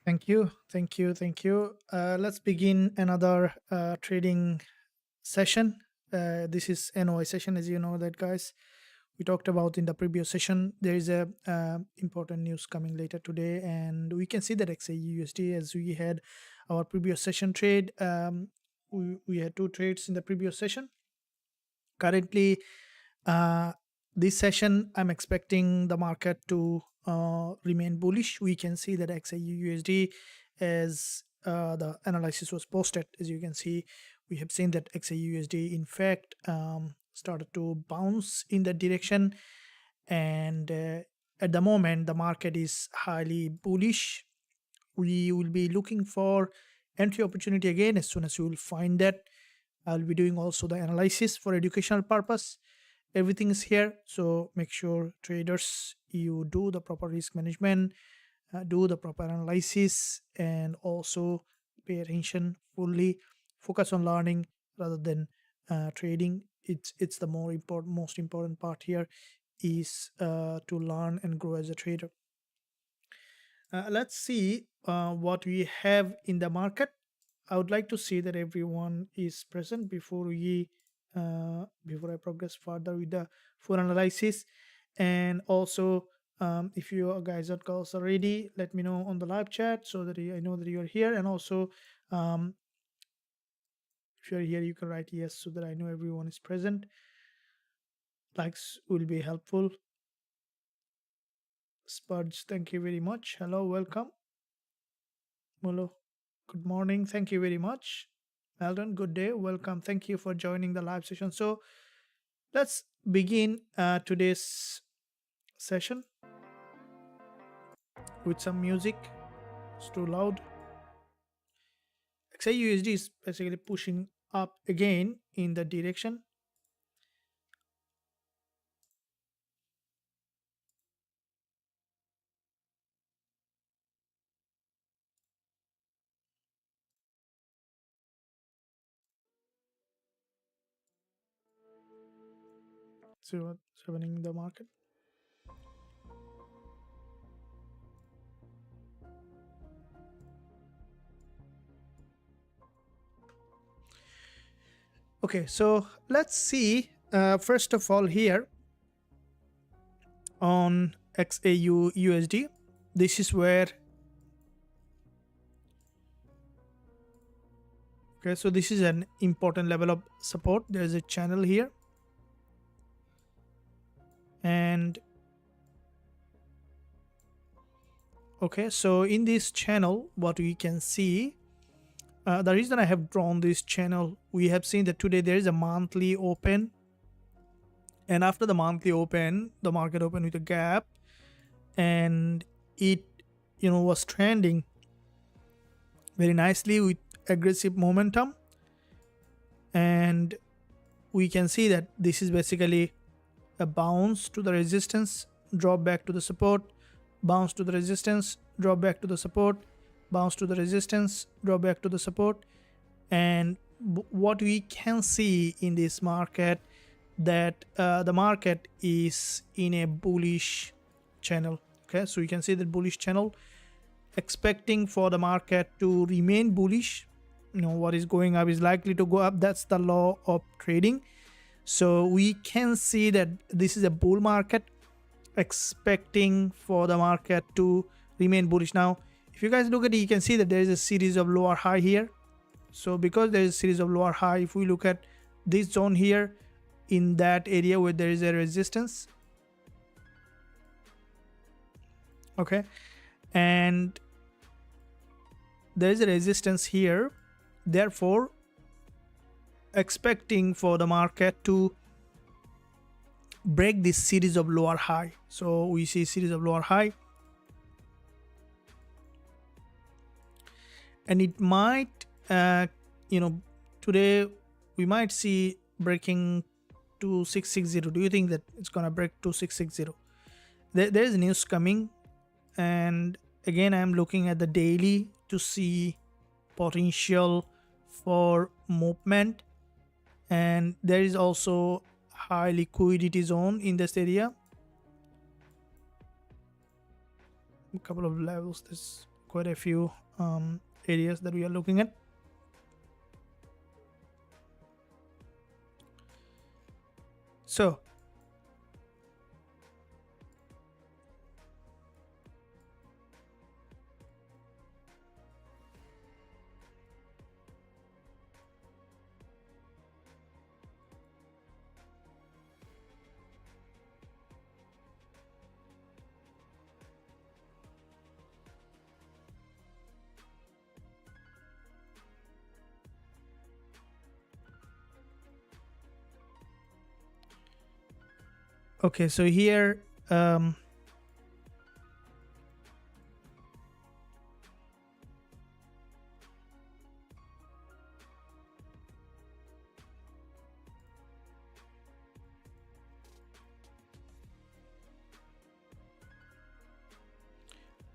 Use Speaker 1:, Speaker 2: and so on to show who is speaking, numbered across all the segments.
Speaker 1: Thank you, thank you, thank you. Let's begin another trading session. This is NOI session, as you know that, guys. We talked about in the previous session. There is a important news coming later today, and we can see that XAUUSD, as we had our previous session trade. We had two trades in the previous session. Currently, uh, this session, I'm expecting the market to remain bullish. We can see that XAUUSD, as the analysis was posted, as you can see, we have seen that XAUUSD, in fact, started to bounce in that direction. And at the moment, the market is highly bullish. We will be looking for entry opportunity again. As soon as we will find that, I'll be doing also the analysis for educational purpose. Everything is here, so make sure, traders, you do the proper risk management, do the proper analysis, and also pay attention fully. Focus on learning rather than trading. It's the most important part here is to learn and grow as a trader. Let's see what we have in the market. I would like to see that everyone is present before before I progress further with the full analysis. And also, if you guys are calls already, let me know on the live chat so that I know that you are here. And also, um, if you're here, you can write yes so that I know everyone is present. Likes will be helpful. Spuds, thank you very much. Hello, welcome. Hello, good morning. Thank you very much. Eldon, good day. Welcome. Thank you for joining the live session. So let's begin today's session with some music. It's too loud. XAUUSD is basically pushing up again in the direction. See what's happening in the market. Okay, so let's see. First of all, here on XAUUSD, this is where. Okay, so this is an important level of support. There's a channel here, and okay, so in this channel, what we can see, the reason I have drawn this channel, we have seen that today there is a monthly open, and after the monthly open, the market opened with a gap, and it was trending very nicely with aggressive momentum. And we can see that this is basically a bounce to the resistance, drop back to the support, bounce to the resistance, drop back to the support, bounce to the resistance, drop back to the support. And what we can see in this market, that the market is in a bullish channel. Okay, so you can see that bullish channel, expecting for the market to remain bullish. What is going up is likely to go up. That's the law of trading. So we can see that this is a bull market, expecting for the market to remain bullish. Now, if you guys look at it, you can see that there is a series of lower high here. So because there is a series of lower high, if we look at this zone here, in that area where there is a resistance, okay, and there is a resistance here, therefore expecting for the market to break this series of lower high. So we see series of lower high, and it might today we might see breaking 2660. Do you think that it's gonna break 2660? There is news coming, and again I'm looking at the daily to see potential for movement, and there is also high liquidity zone in this area. A couple of levels, this quite a few areas that we are looking at. So okay, so here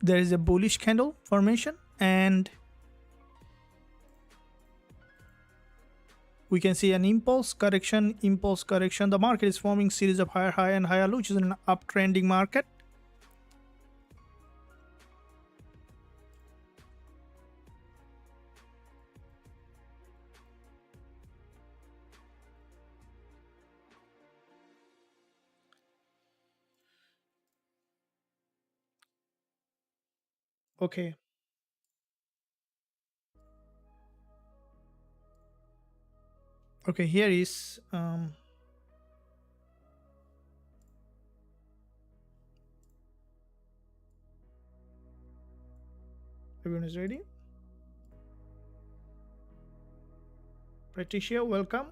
Speaker 1: there is a bullish candle formation, and we can see an impulse correction. The market is forming series of higher high and higher low, which is an uptrending market. Okay, okay, here is everyone is ready. Patricia, welcome.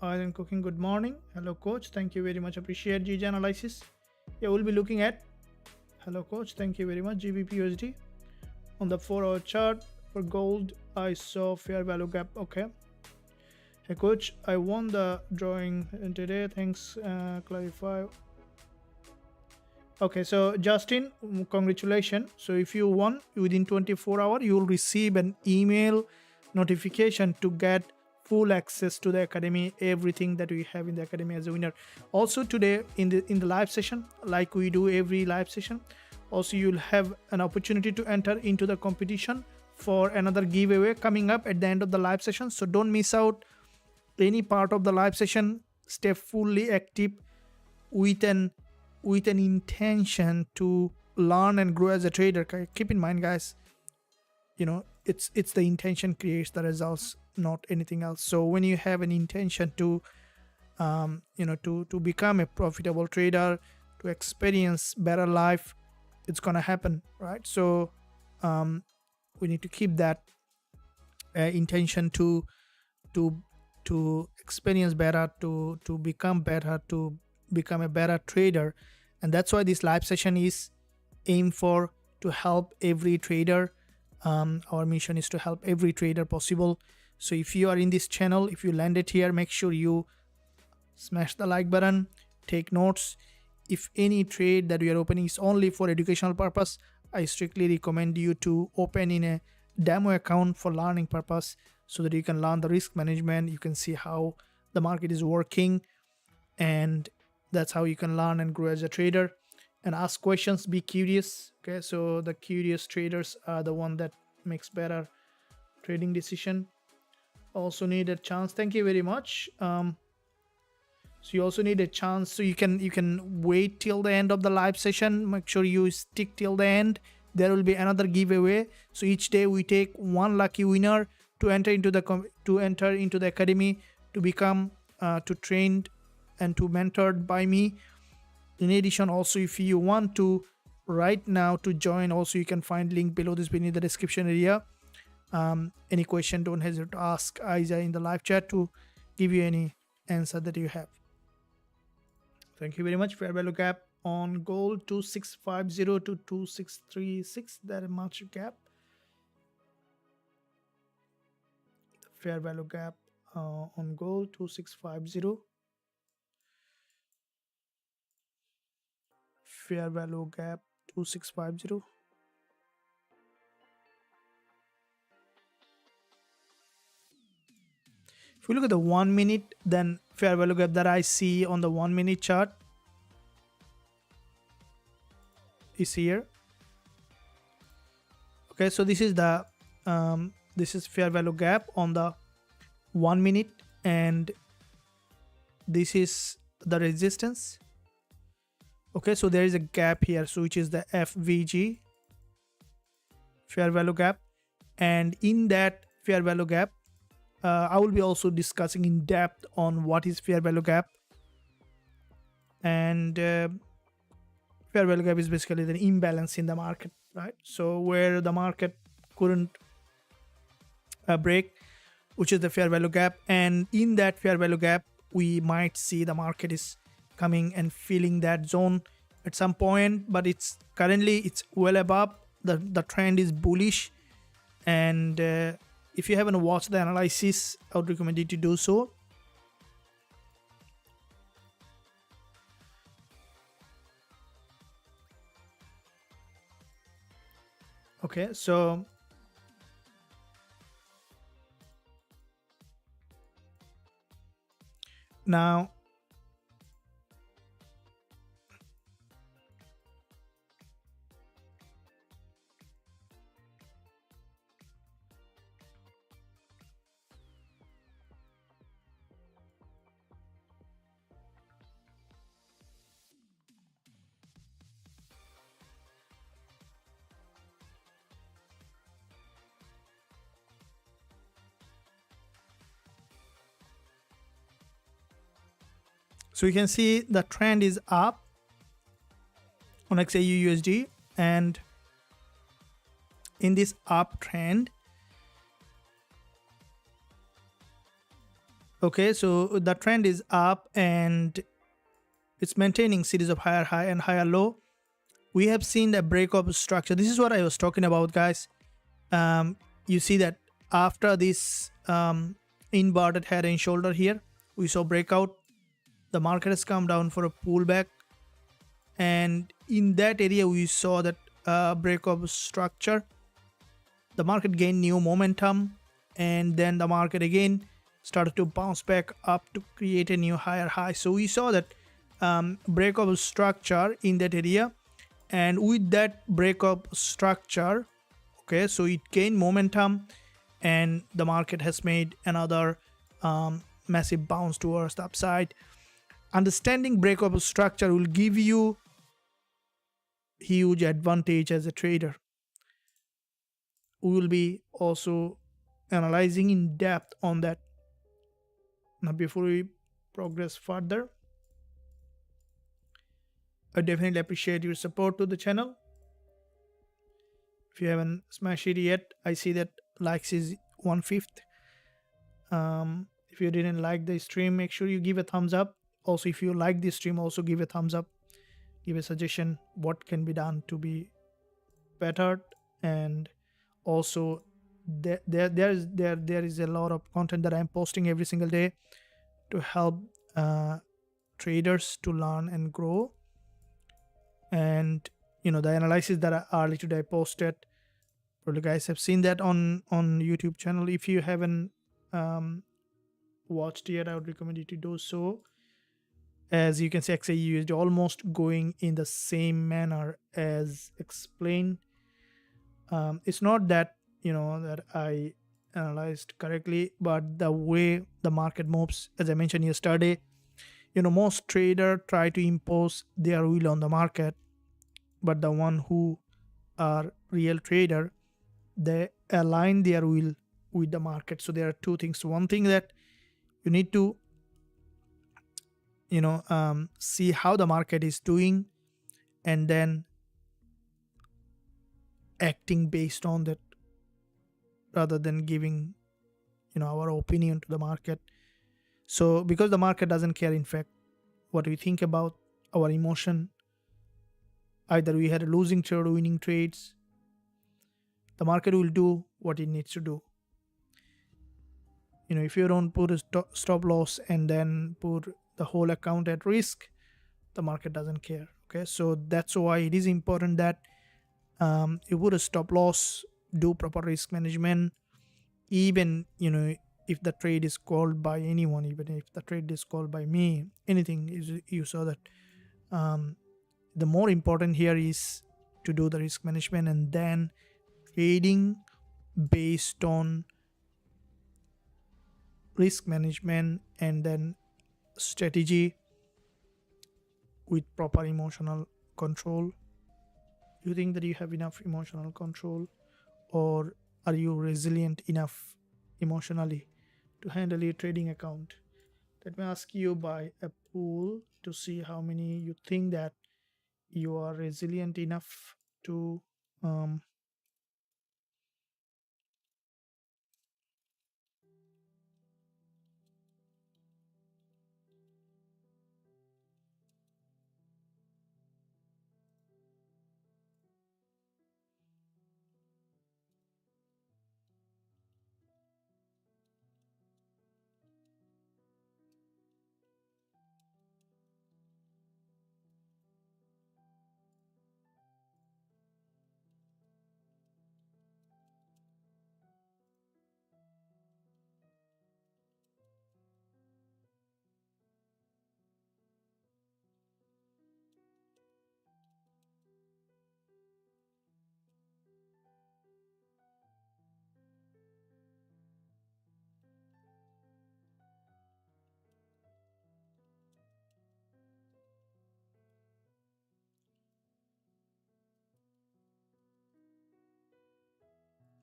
Speaker 1: Island Cooking, good morning. Hello coach, thank you very much, appreciate GG analysis. Yeah, we'll be looking at, hello coach, thank you very much, Gbpusd. On the 4-hour chart for gold, I saw fair value gap. Okay. Hey coach, I won the drawing today, thanks, clarify. Okay, so Justin, congratulations. So if you won within 24 hours, you will receive an email notification to get full access to the academy, everything that we have in the academy as a winner. Also today in the live session, like we do every live session, also you'll have an opportunity to enter into the competition for another giveaway coming up at the end of the live session. So don't miss out any part of the live session. Stay fully active with an intention to learn and grow as a trader. Keep in mind, guys, you know, it's the intention creates the results, not anything else. So when you have an intention to to become a profitable trader, to experience better life, it's gonna happen, right? So we need to keep that intention to experience better, to become better, to become a better trader. And that's why this live session is aimed for, to help every trader. Our mission is to help every trader possible. So if you are in this channel, if you landed here, make sure you smash the like button, take notes. If any trade that we are opening is only for educational purpose, I strictly recommend you to open in a demo account for learning purpose, so that you can learn the risk management, you can see how the market is working, and that's how you can learn and grow as a trader. And ask questions, be curious. Okay, so the curious traders are the one that makes better trading decision. Also need a chance, thank you very much. So you also need a chance, so you can wait till the end of the live session. Make sure you stick till the end. There will be another giveaway. So each day we take one lucky winner to enter into the academy, to become to trained and to mentored by me. In addition, also if you want to right now to join, also you can find link below this video in the description area. Any question, don't hesitate to ask Isa in the live chat to give you any answer that you have. Thank you very much. Fair value gap on gold 2650 to 2636, that much gap. Fair value gap on gold 2650. Fair value gap 2650. If you look at the 1 minute, then fair value gap that I see on the 1 minute chart is here. Okay, so this is the this is fair value gap on the 1 minute, and this is the resistance. Okay, so there is a gap here, so which is the FVG, fair value gap. And in that fair value gap, I will be also discussing in depth on what is fair value gap. And fair value gap is basically the imbalance in the market, right? So where the market couldn't break, which is the fair value gap. And in that fair value gap, we might see the market is coming and filling that zone at some point, but it's currently it's well above. The trend is bullish. And if you haven't watched the analysis, I would recommend you to do so. Okay, so now so you can see the trend is up on XAU USD, and in this uptrend, okay, so the trend is up and it's maintaining series of higher high and higher low. We have seen the break of structure. This is what I was talking about, guys. You see that after this inverted head and shoulder here, we saw breakout. The market has come down for a pullback, and in that area we saw that break of structure. The market gained new momentum, and then the market again started to bounce back up to create a new higher high. So we saw that break of structure in that area, and with that break of structure, okay, so it gained momentum and the market has made another massive bounce towards the upside. Understanding break of structure will give you huge advantage as a trader. We will be also analyzing in depth on that. Now, before we progress further, I definitely appreciate your support to the channel. If you haven't smashed it yet, I see that likes is 1/5. If you didn't like the stream, make sure you give a thumbs up. Also, if you like this stream, also give a thumbs up. Give a suggestion what can be done to be better. And also there is a lot of content that I'm posting every single day to help traders to learn and grow. And you know, the analysis that I early today posted, probably guys have seen that on YouTube channel. If you haven't watched yet, I would recommend you to do so. As you can see, XAU is almost going in the same manner as explained. It's not that, you know, that I analyzed correctly, but the way the market moves, as I mentioned yesterday, you know, most traders try to impose their will on the market, but the one who are real trader, they align their will with the market. So there are two things. One thing that you need to, you know, see how the market is doing, and then acting based on that, rather than giving, you know, our opinion to the market. So because the market doesn't care, in fact, what we think about our emotion, either we had a losing trade or winning trades, the market will do what it needs to do. You know, if you don't put a stop loss and then put the whole account at risk, the market doesn't care. Okay, so that's why it is important that you put a stop loss, do proper risk management. Even, you know, if the trade is called by anyone, even if the trade is called by me, anything is, you saw that the more important here is to do the risk management and then trading based on risk management and then strategy with proper emotional control? Do you think that you have enough emotional control, or are you resilient enough emotionally to handle your trading account? Let me ask you by a poll to see how many you think that you are resilient enough to um,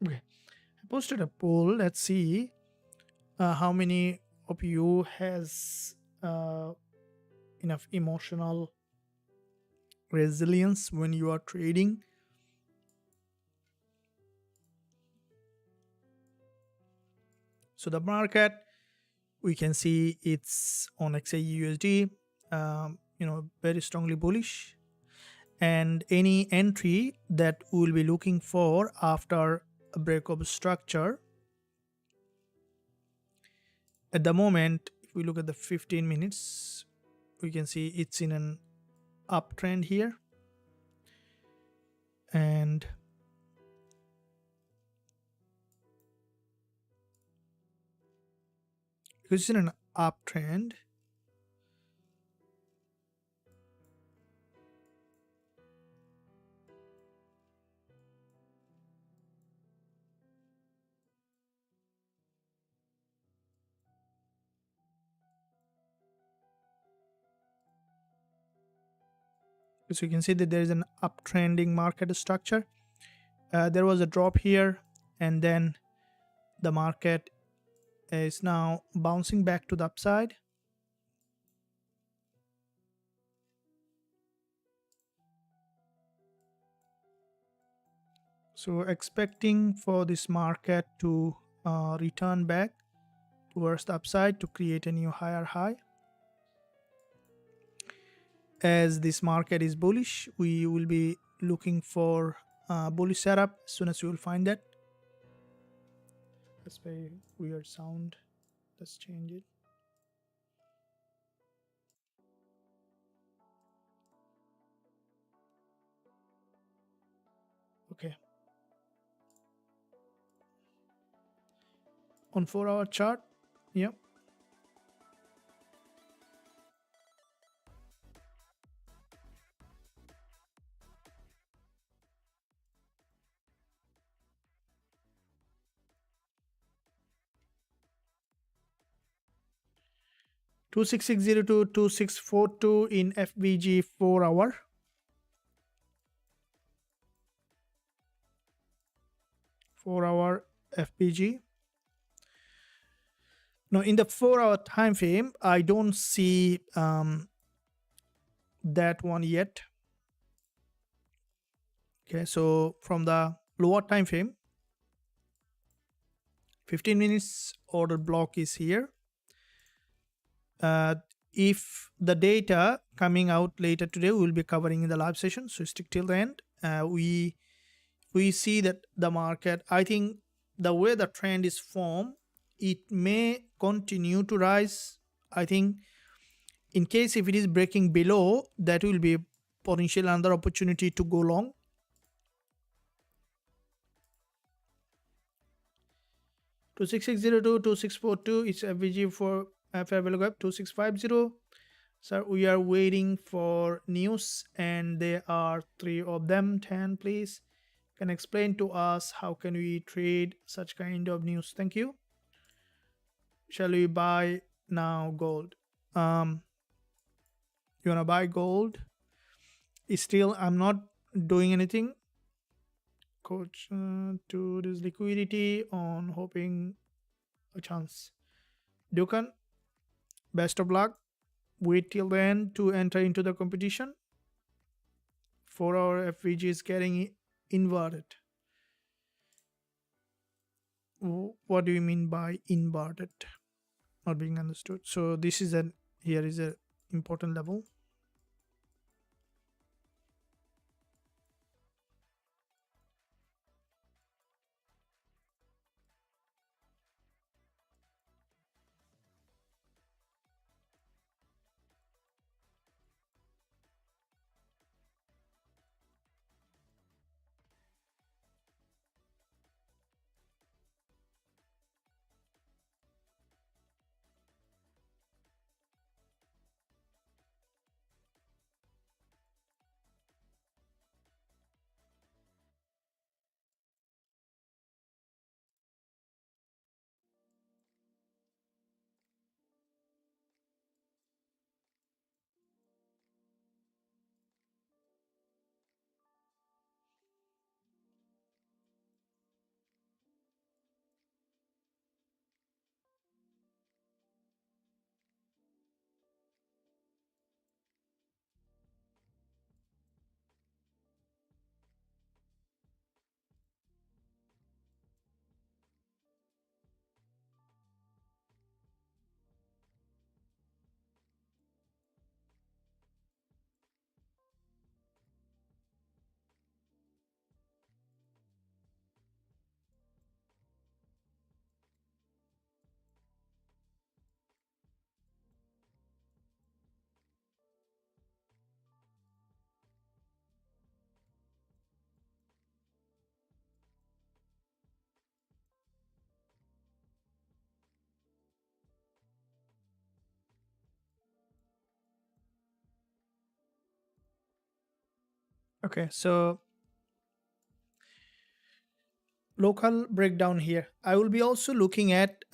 Speaker 1: okay. I posted a poll. Let's see how many of you has uh, enough emotional resilience when you are trading. So the market, we can see it's on XAUUSD, very strongly bullish. And any entry that we'll be looking for after a break of structure, at the moment, if we look at the 15 minutes, we can see it's in an uptrend here. And because it's in an uptrend, so you can see that there is an uptrending market structure. There was a drop here, and then the market is now bouncing back to the upside. So expecting for this market to return back towards the upside to create a new higher high. As this market is bullish, we will be looking for bullish setup as soon as we will find that. That's very weird sound. Let's change it. Okay. On 4-hour chart, yep. 26602 2642 in FBG 4-hour. 4-hour FBG. Now in the 4-hour time frame, I don't see that one yet. Okay, so from the lower time frame, 15 minutes order block is here. If the data coming out later today, we will be covering in the live session, so stick till the end. We see that the market, I think the way the trend is formed, it may continue to rise. I think in case if it is breaking below, that will be potential another opportunity to go long. 26602 2642 is FVG for fair value gap 2650. So we are waiting for news, and there are 3 of them. 10 please. can explain to us how can we trade such kind of news. Thank you. Shall we buy now gold? You wanna buy gold? Still, I'm not doing anything. Coach to this liquidity on hoping a chance. Dukan, best of luck. Wait till then to enter into the competition. 4-hour FVG is getting inverted. What do you mean by inverted? Not being understood. So this is an here is a important level. Okay, so local breakdown here. I will be also looking at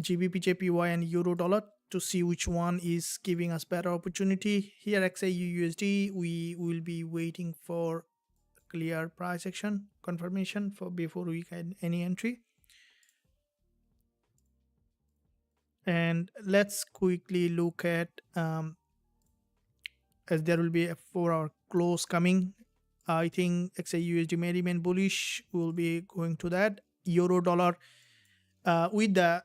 Speaker 1: GBP, and Euro dollar to see which one is giving us better opportunity. Here XAU USD, we will be waiting for clear price action confirmation for before we can any entry. And let's quickly look at as there will be a 4-hour close coming. I think XAU USD may remain bullish. We'll be going to that. Euro dollar with the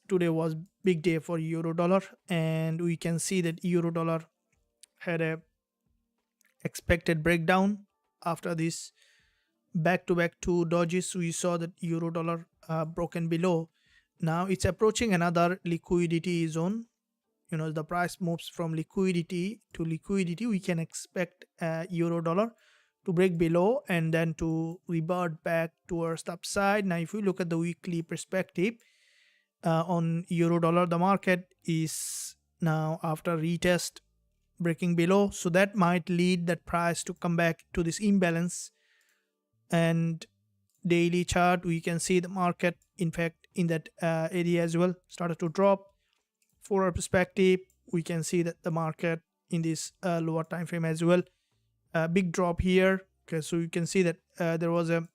Speaker 1: today was big day for euro dollar, and we can see that euro dollar had a expected breakdown after this back-to-back two dodges. We saw that euro dollar broken below. Now it's approaching another liquidity zone. The price moves from liquidity to liquidity. We can expect euro dollar to break below and then to revert back towards the upside. Now if we look at the weekly perspective on euro dollar, the market is now after retest breaking below, so that might lead that price to come back to this imbalance. And daily chart, we can see the market in fact in that area as well started to drop. For our perspective, we can see that the market in this lower time frame as well, big drop here. Okay, so you can see that there was a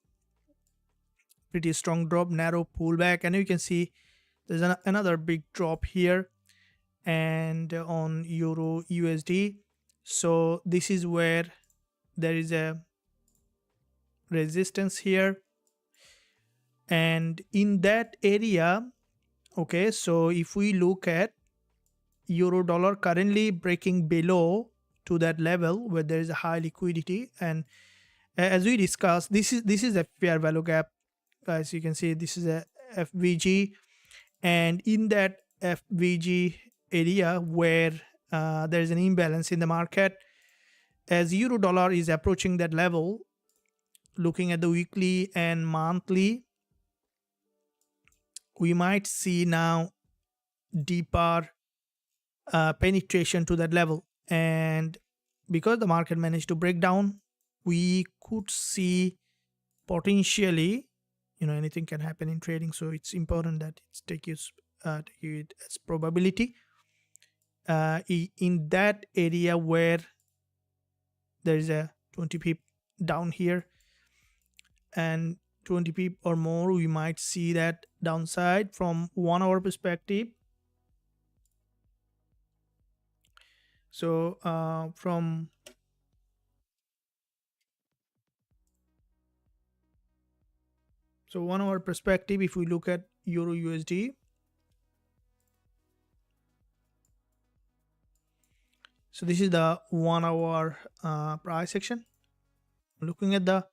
Speaker 1: pretty strong drop, narrow pullback, and you can see there's another big drop here and on euro USD. So this is where there is a resistance here, and in that area, okay, so if we look at euro dollar currently breaking below to that level where there is a high liquidity, and as we discussed, this is a fair value gap, guys. You can see this is a FVG, and in that FVG area where there is an imbalance in the market, as euro dollar is approaching that level, looking at the weekly and monthly, we might see now deeper penetration to that level. And because the market managed to break down we could see potentially, anything can happen in trading, so it's important that it's take it as probability. In that area where there is a 20 pip down here and 20 pip or more, we might see that downside from 1 hour perspective. So from 1 hour perspective, if we look at Euro USD, so this is the 1 hour price action. Looking at the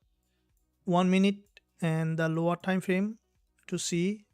Speaker 1: 1 minute and the lower time frame to see.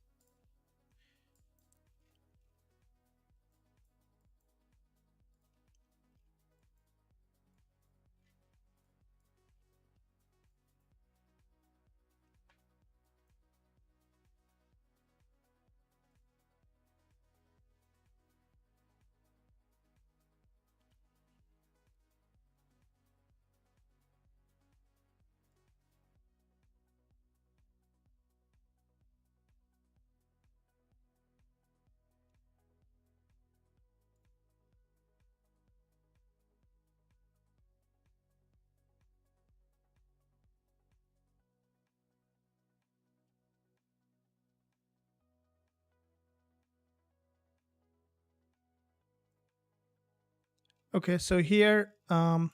Speaker 1: Okay, so here so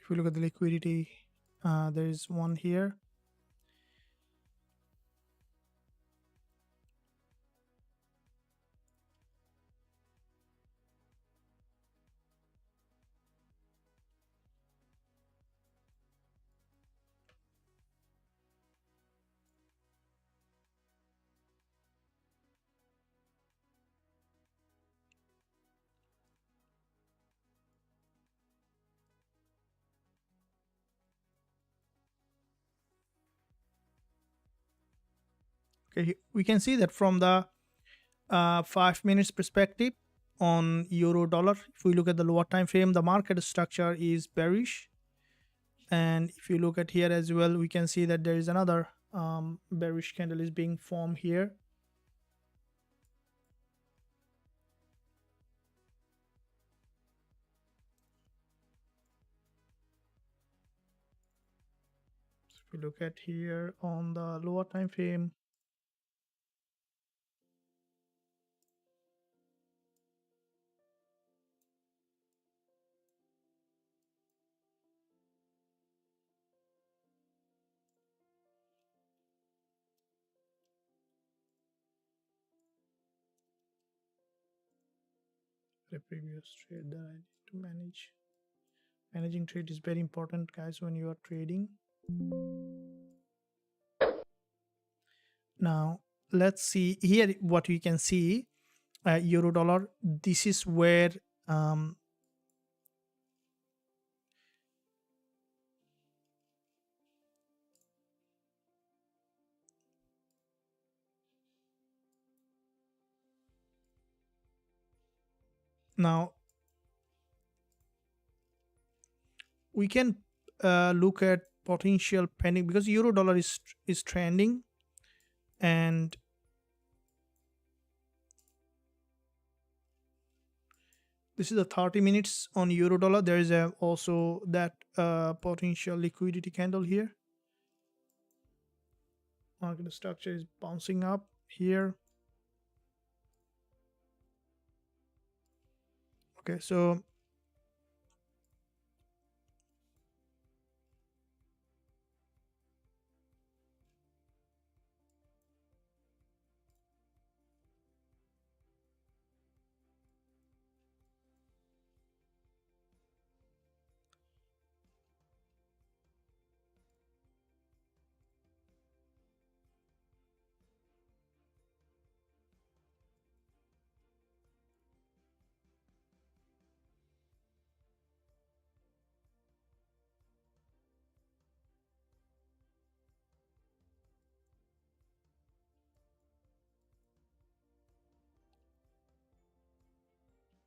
Speaker 1: if we look at the liquidity, there is one here. Okay, we can see that from the 5 minutes perspective on euro dollar. If we look at the lower time frame, the market structure is bearish, and if you look at here as well, we can see that there is another bearish candle is being formed here. So if we look at here on the lower time frame, the previous trade that I need to manage. Managing trade is very important, guys, when you are trading. Now let's see here what we can see. Euro dollar, this is where now we can look at potential pending, because euro dollar is trending, and this is the 30 minutes on euro dollar. There is also that potential liquidity candle here. Market structure is bouncing up here. Okay, so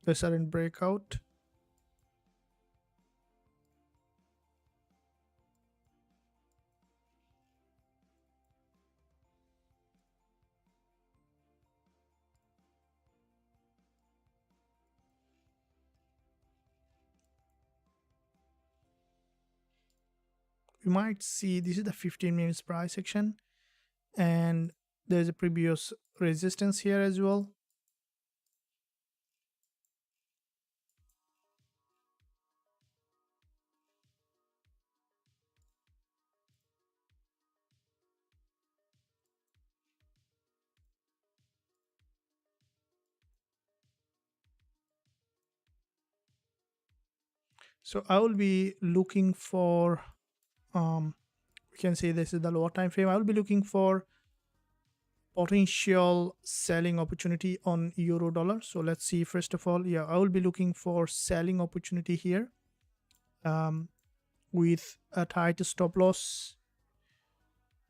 Speaker 1: the sudden breakout. We might see this is the 15 minutes price action, and there's a previous resistance here as well. So I will be looking for we can say this is the lower time frame. I will be looking for potential selling opportunity on euro dollar. So let's see. First of all, yeah, I will be looking for selling opportunity here with a tight stop loss,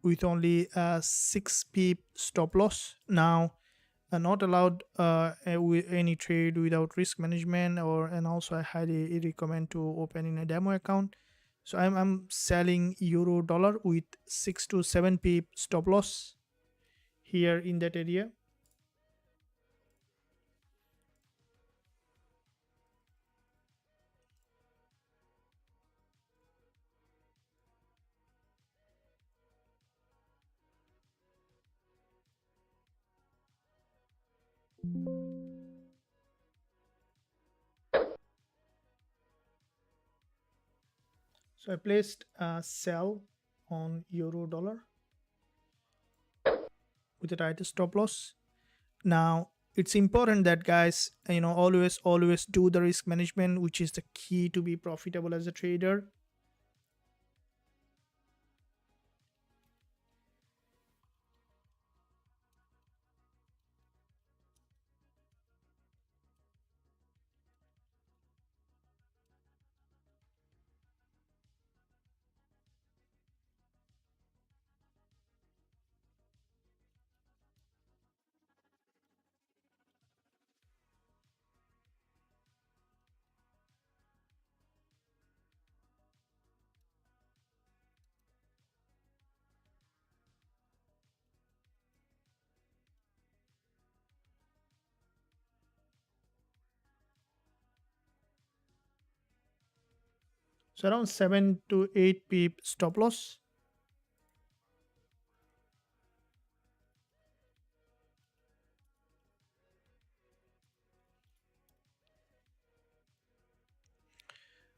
Speaker 1: with only a 6 pip stop loss. Now not allowed with any trade without risk management, or and also I highly recommend to open in a demo account. So I'm selling euro dollar with 6 to 7 pip stop loss here in that area. So I placed a sell on euro dollar with a tight stop loss. Now it's important that, guys, always do the risk management, which is the key to be profitable as a trader. So around 7 to 8 pip stop loss.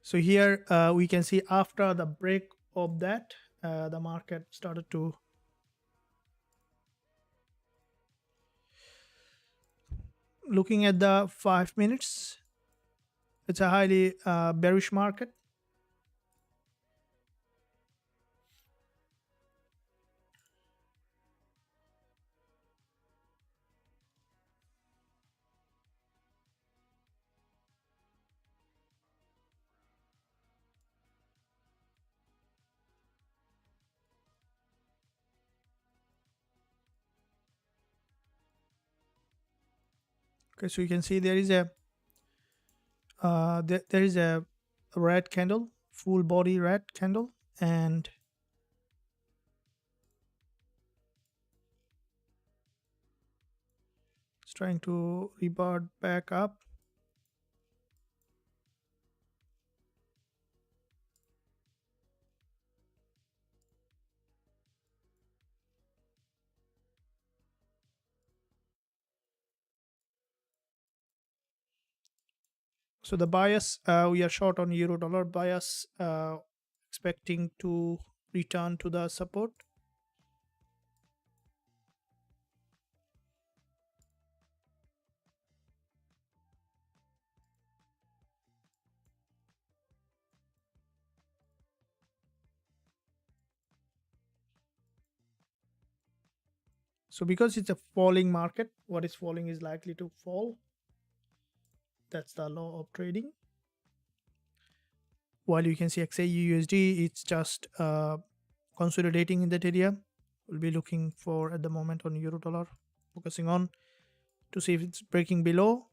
Speaker 1: So here we can see after the break of that, the market started to looking at the 5 minutes. It's a highly bearish market. Okay, so you can see there is a there is a red candle, full body red candle, and it's trying to rebound back up. So the bias, we are short on euro dollar bias, expecting to return to the support. So because it's a falling market, what is falling is likely to fall. That's the law of trading. While you can see XAUUSD, it's just consolidating in that area. We'll be looking for at the moment on euro dollar, focusing on to see if it's breaking below.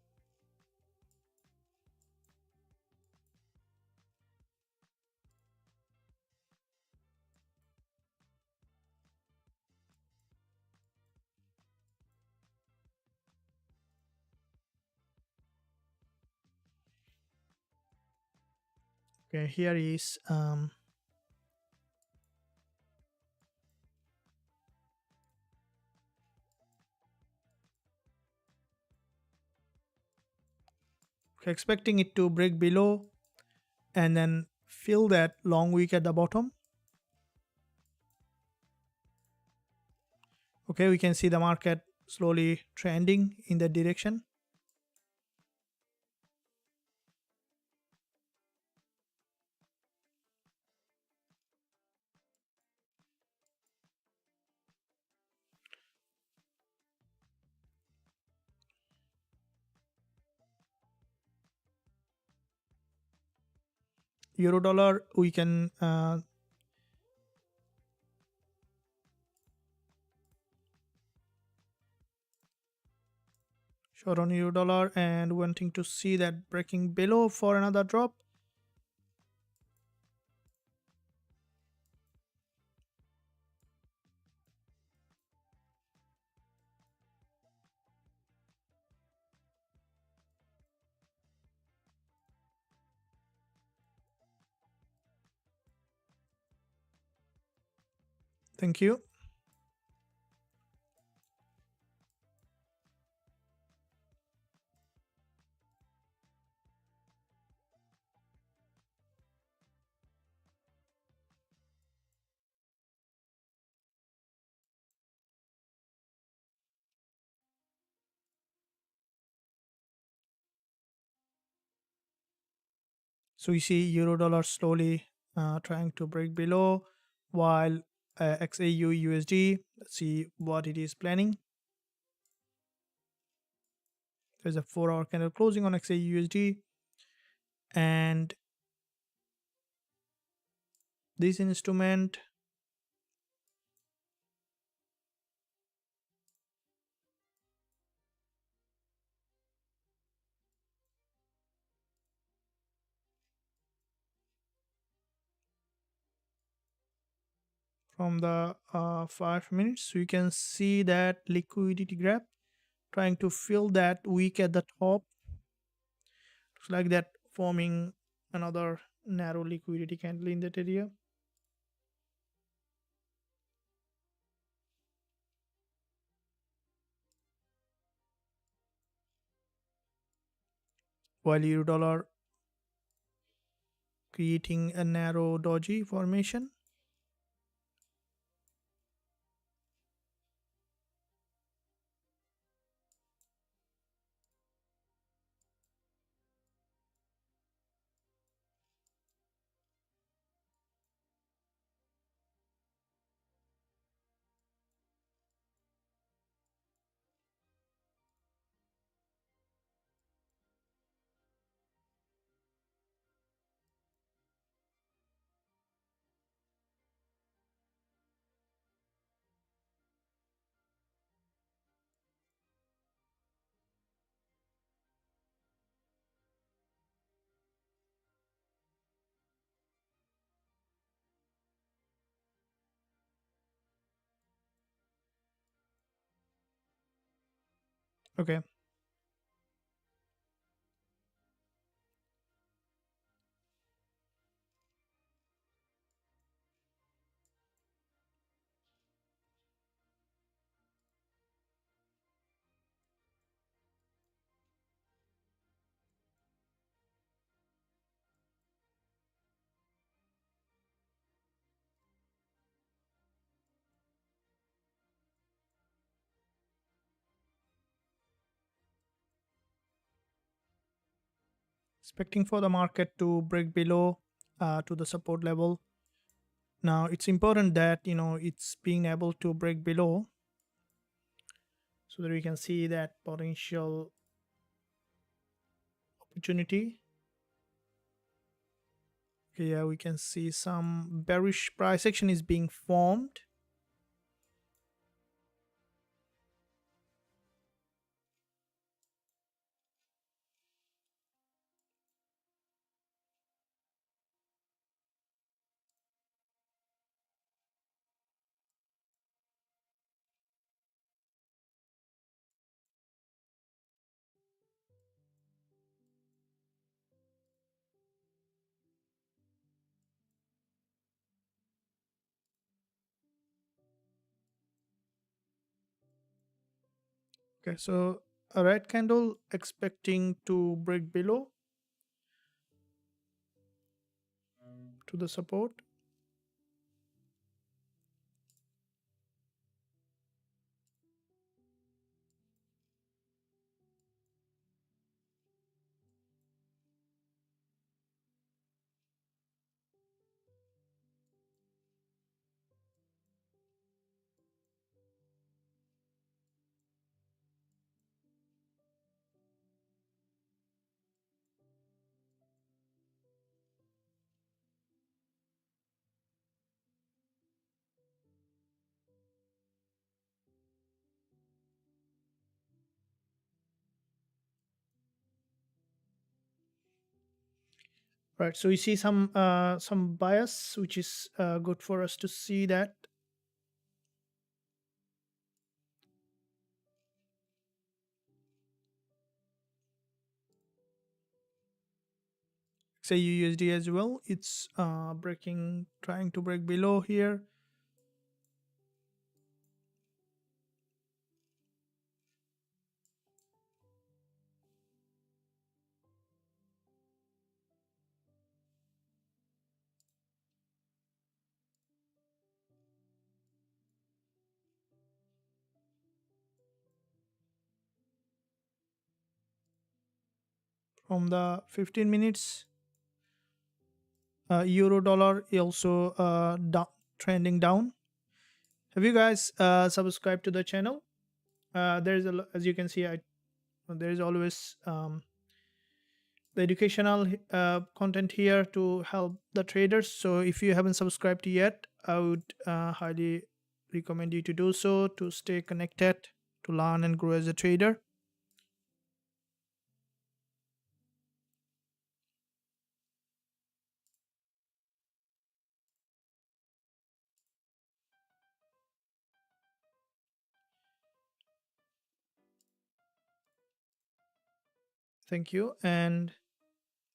Speaker 1: Okay, here is okay, expecting it to break below and then fill that long wick at the bottom. Okay, we can see the market slowly trending in that direction. Euro dollar, we can short on euro dollar and wanting to see that breaking below for another drop. Thank you. So we see euro dollar slowly trying to break below, while XAU USD, let's see what it is planning. There's a 4-hour candle closing on XAU USD, and this instrument from the 5 minutes, so you can see that liquidity grab trying to fill that wick at the top. Looks like that forming another narrow liquidity candle in that area. While euro dollar creating a narrow doji formation. Okay, expecting for the market to break below to the support level. Now it's important that it's being able to break below so that we can see that potential opportunity. Okay, yeah, we can see some bearish price action is being formed. Okay, so a red candle expecting to break below to the support. Right, so you see some bias, which is good for us to see that. Say USD as well, it's breaking, trying to break below here. From the 15 minutes, euro dollar also trending down. Have you guys subscribed to the channel? There's as you can see, there is always the educational content here to help the traders. So if you haven't subscribed yet, I would highly recommend you to do so to stay connected, to learn and grow as a trader. Thank you. And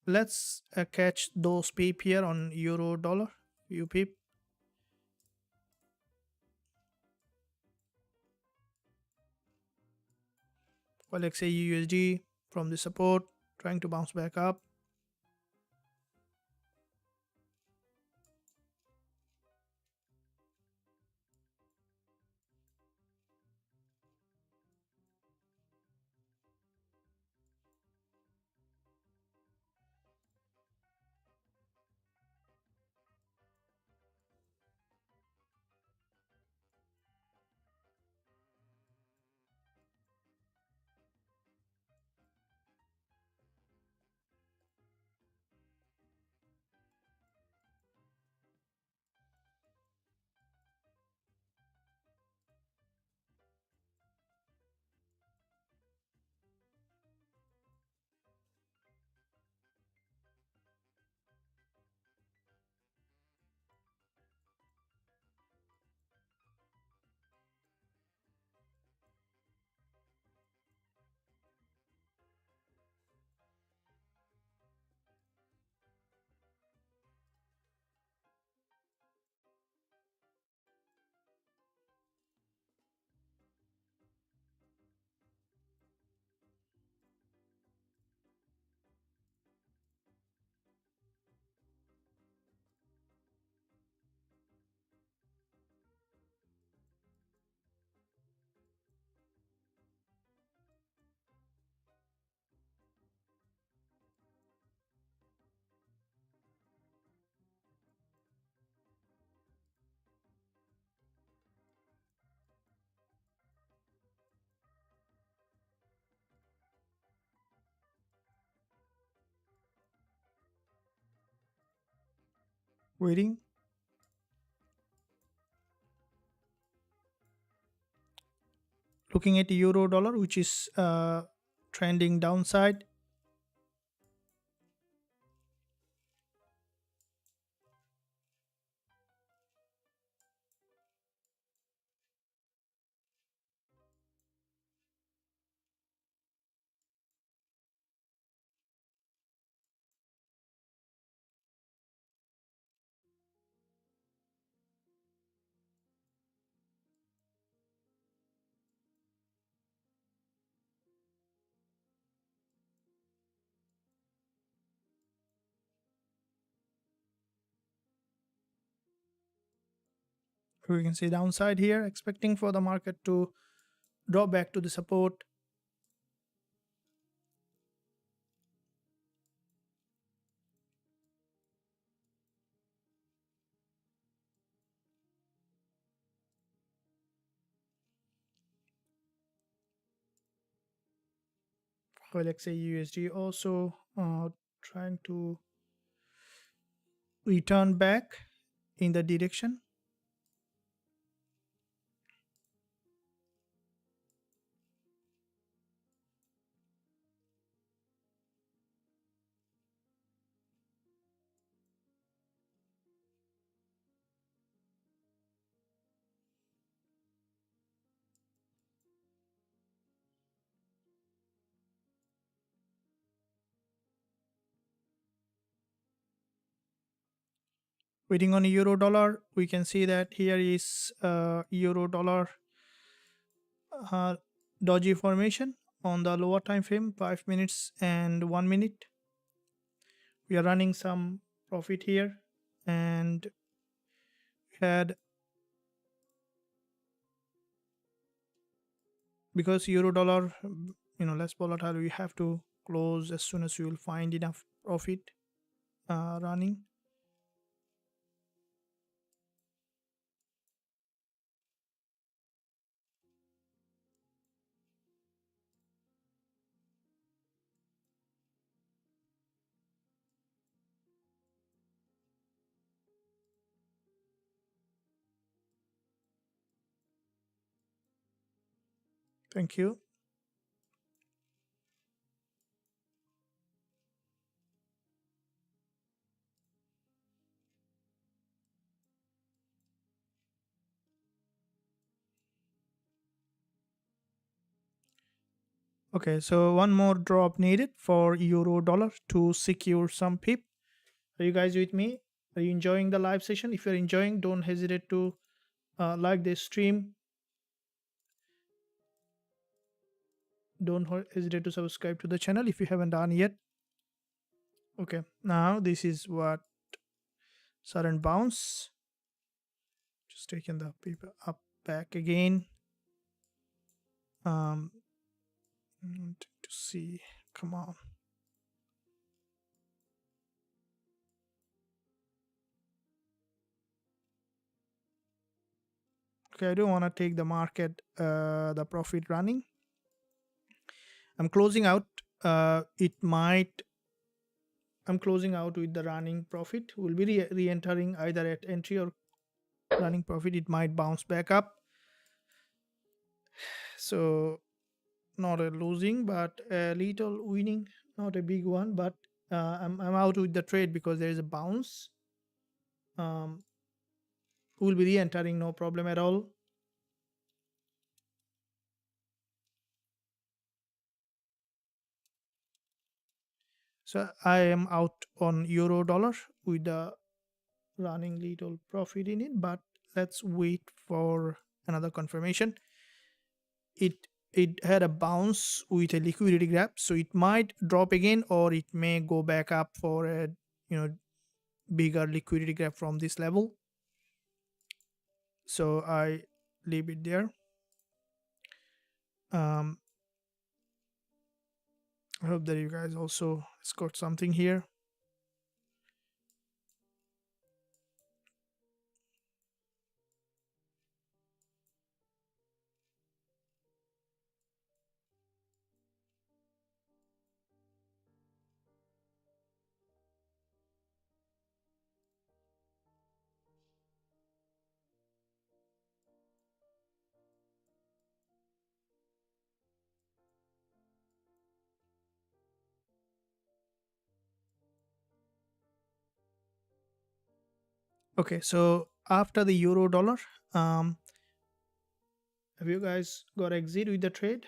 Speaker 1: let's catch those peep here on euro dollar. You peep. Well, let's say USD from the support, trying to bounce back up. Waiting. Looking at the euro dollar, which is trending downside. We can see downside here, expecting for the market to drop back to the support. For let's say USD also trying to return back in the direction. Waiting on euro dollar, we can see that here is euro dollar uh, doji formation on the lower time frame, 5 minutes and 1 minute. We are running some profit here, and had, because euro dollar less volatile, we have to close as soon as you will find enough profit running. Thank you. Okay, so one more drop needed for euro dollar to secure some pip. Are you guys with me? Are you enjoying the live session? If you're enjoying, don't hesitate to like this stream. Don't hesitate to subscribe to the channel if you haven't done yet. Okay, now this is what sudden bounce. Just taking the paper up back again. To see, come on. Okay, I don't want to take the market, the profit running. I'm closing out. I'm closing out with the running profit. We'll be re-entering either at entry or running profit. It might bounce back up. So not a losing, but a little winning. Not a big one, but I'm out with the trade because there is a bounce. We'll be re-entering, no problem at all. So I am out on euro dollar with the running little profit in it, but let's wait for another confirmation. It had a bounce with a liquidity gap, so it might drop again, or it may go back up for a bigger liquidity gap from this level. So I leave it there. I hope that you guys also scored something here. Okay, so after the euro dollar, have you guys got exit with the trade?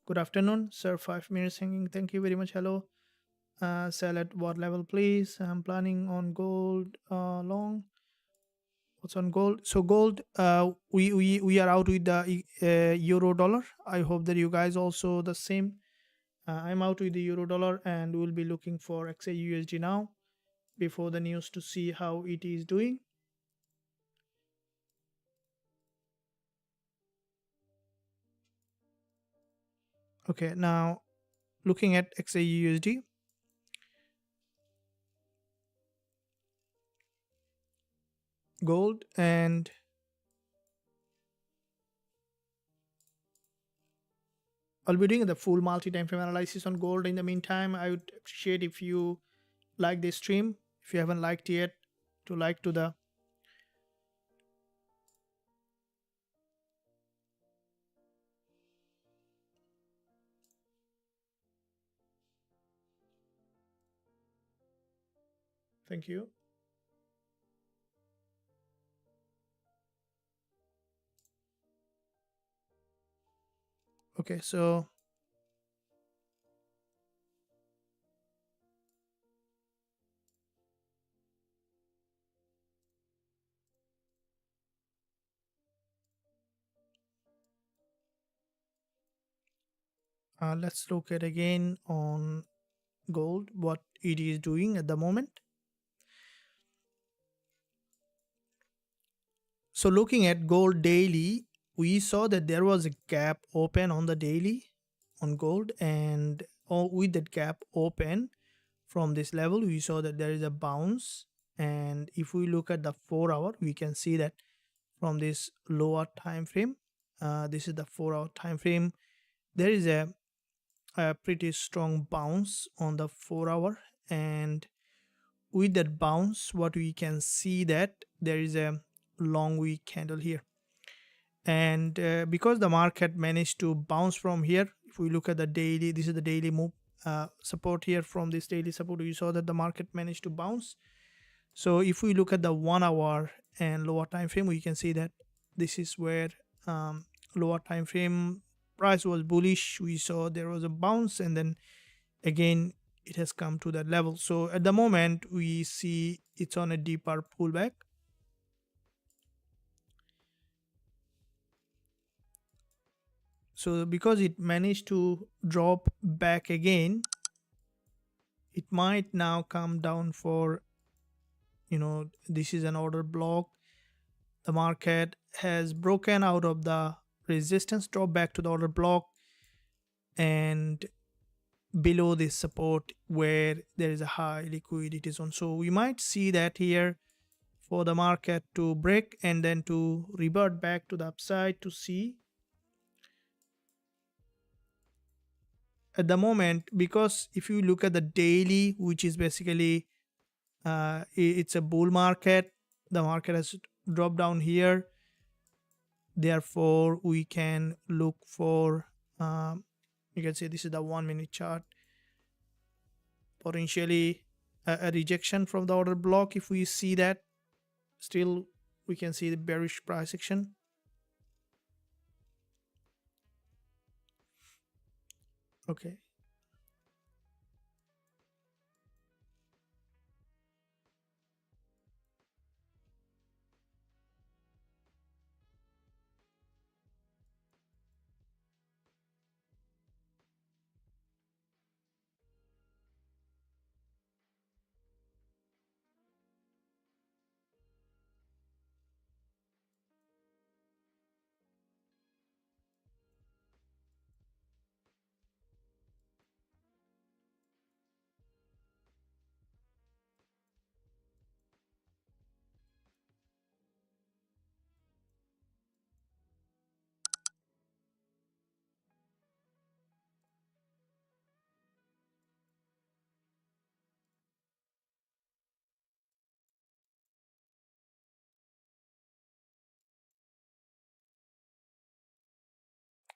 Speaker 1: Good afternoon, sir. 5 minutes hanging. Thank you very much. Hello. Sell at what level, please? I'm planning on gold long. What's on gold? So gold, we are out with the euro dollar. I hope that you guys also the same. I'm out with the euro dollar, and we'll be looking for XAUSD now before the news to see how it is doing. Okay, now looking at XAUUSD, gold, and I'll be doing the full multi-time frame analysis on gold. In the meantime, I would appreciate if you like this stream. If you haven't liked yet, to like to the thank you. Okay, so let's look at again on gold what it is doing at the moment. So looking at gold daily, we saw that there was a gap open on the daily on gold, and with that gap open from this level, we saw that there is a bounce. And if we look at the 4 hour, we can see that from this lower time frame, this is the 4 hour time frame, there is a pretty strong bounce on the 4 hour. And with that bounce, what we can see that there is a long week candle here. And because the market managed to bounce from here, if we look at the daily, this is the daily move, support here. From this daily support, we saw that the market managed to bounce. So if we look at the 1 hour and lower time frame, we can see that this is where lower time frame price was bullish. We saw there was a bounce, and then again it has come to that level. So at the moment we see it's on a deeper pullback. So because it managed to drop back again, it might now come down for, this is an order block. The market has broken out of the resistance, drop back to the order block, and below this support where there is a high liquidity zone. So we might see that here for the market to break and then to revert back to the upside to see. At the moment, because if you look at the daily, which is basically it's a bull market, the market has dropped down here. Therefore we can look for, you can see this is the 1 minute chart, potentially a rejection from the order block. If we see that, still we can see the bearish price action. Okay,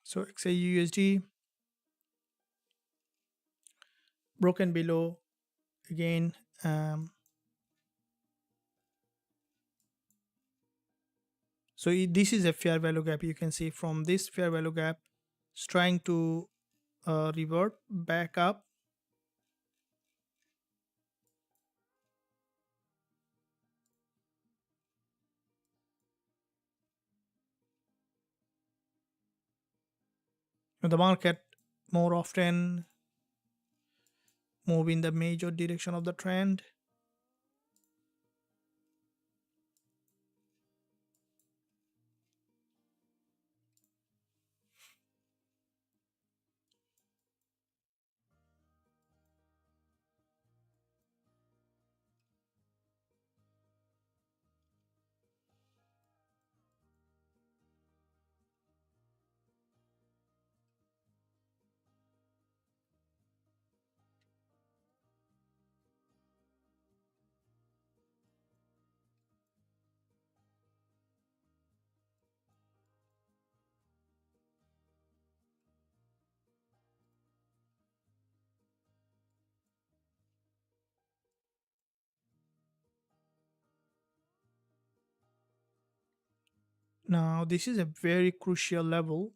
Speaker 1: so XAUUSD broken below again. So this is a fair value gap. You can see from this fair value gap, it's trying to revert back up. The market more often move in the major direction of the trend. Now this is a very crucial level.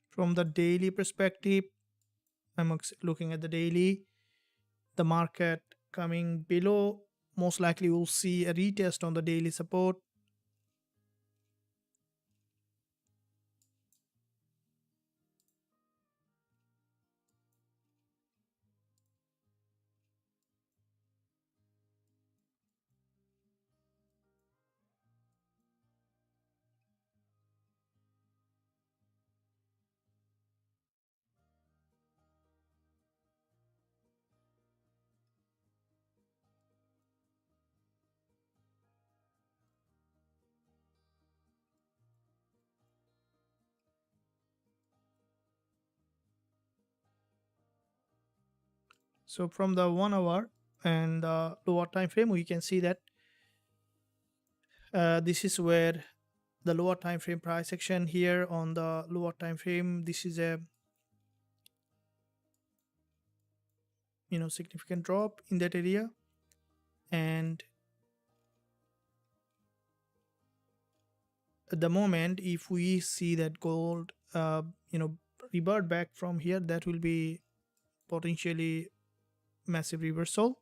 Speaker 1: From the daily perspective, looking at the daily, the market coming below, most likely we'll see a retest on the daily support. So from the 1 hour and the lower time frame, we can see that this is where the lower time frame price action here on the lower time frame. This is a significant drop in that area, and at the moment, if we see that gold revert back from here, that will be potentially massive reversal.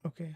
Speaker 1: Okay,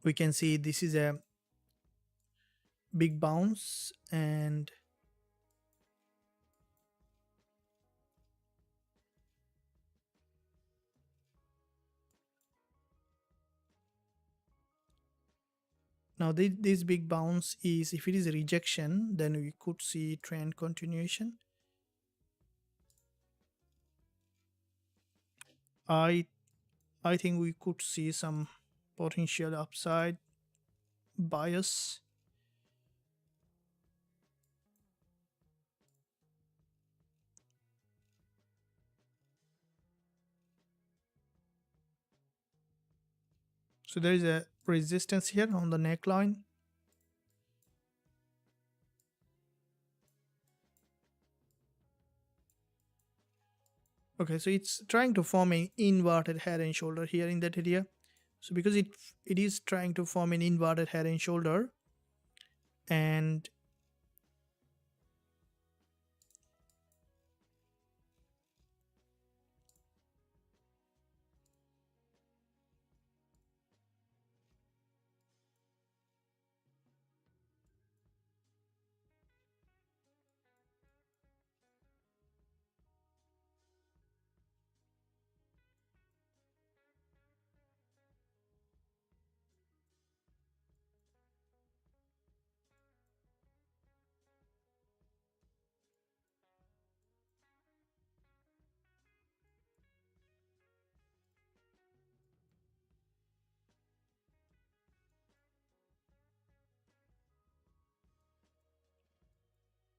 Speaker 1: we can see this is a big bounce, and now this big bounce is, if it is a rejection, then we could see trend continuation. I i think we could see some potential upside bias. So there is a resistance here on the neckline. Okay, so it's trying to form an inverted head and shoulder here in that area. So because it is trying to form an inverted head and shoulder, and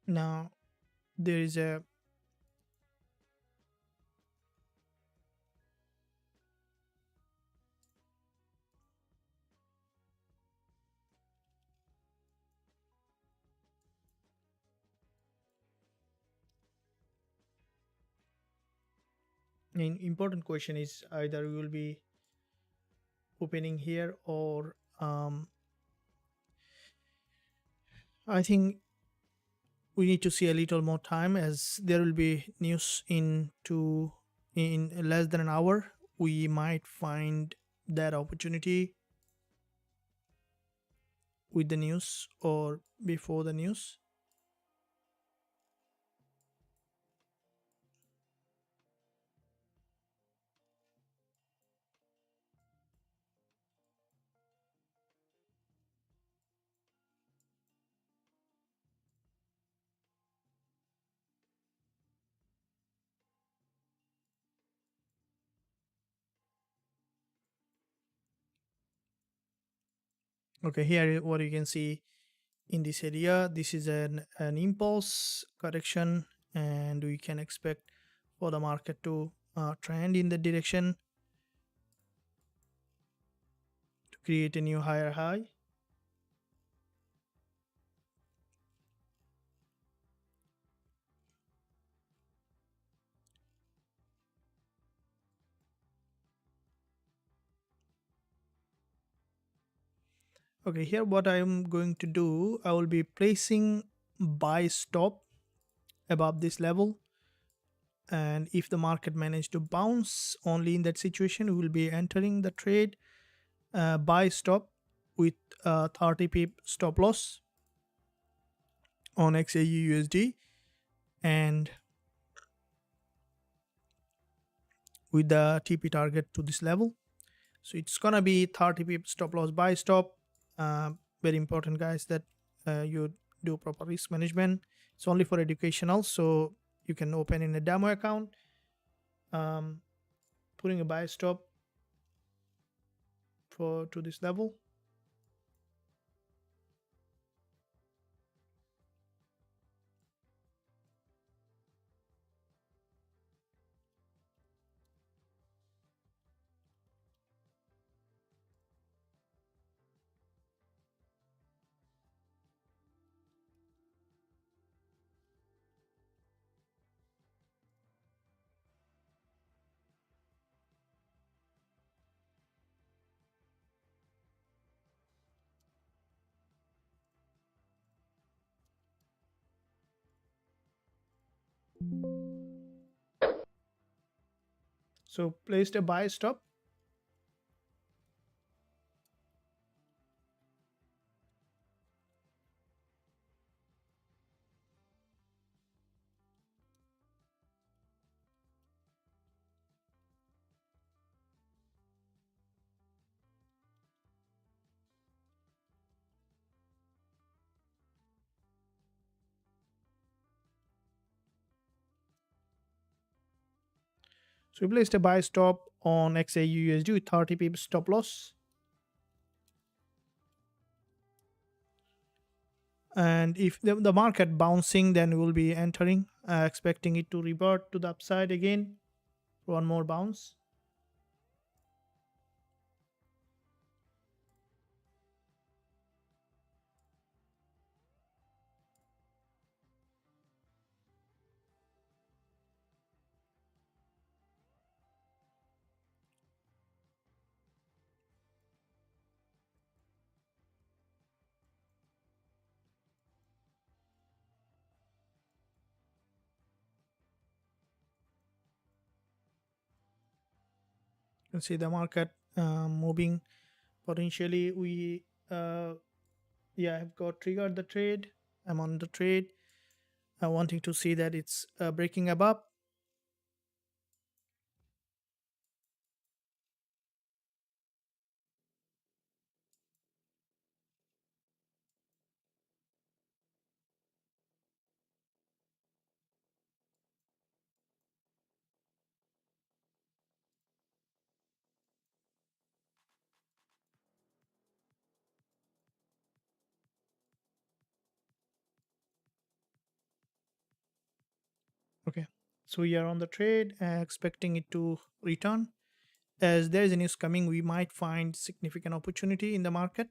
Speaker 1: now there is a an important question is either we will be opening here, or I think we need to see a little more time, as there will be news in less than an hour. We might find that opportunity with the news or before the news. Okay, here what you can see in this area, this is an impulse correction, and we can expect for the market to trend in the direction to create a new higher high. Okay, here what I am going to do, I will be placing buy stop above this level, and if the market managed to bounce, only in that situation we will be entering the trade. Buy stop with 30 pip stop loss on XAUUSD, and with the TP target to this level. So it's gonna be 30 pip stop loss buy stop. Very important, guys, that you do proper risk management. It's only for educational, so you can open in a demo account, um, putting a buy stop for to this level. So placed a buy stop. So we placed a buy stop on XAUUSD with 30 pips stop loss. And if the market bouncing, then we will be entering, expecting it to revert to the upside again, one more bounce. You can see the market moving. Potentially we yeah, I've got triggered the trade. I'm on the trade, wanting to see that it's breaking above. Okay, so we are on the trade, expecting it to return. As there is a news coming, we might find significant opportunity in the market.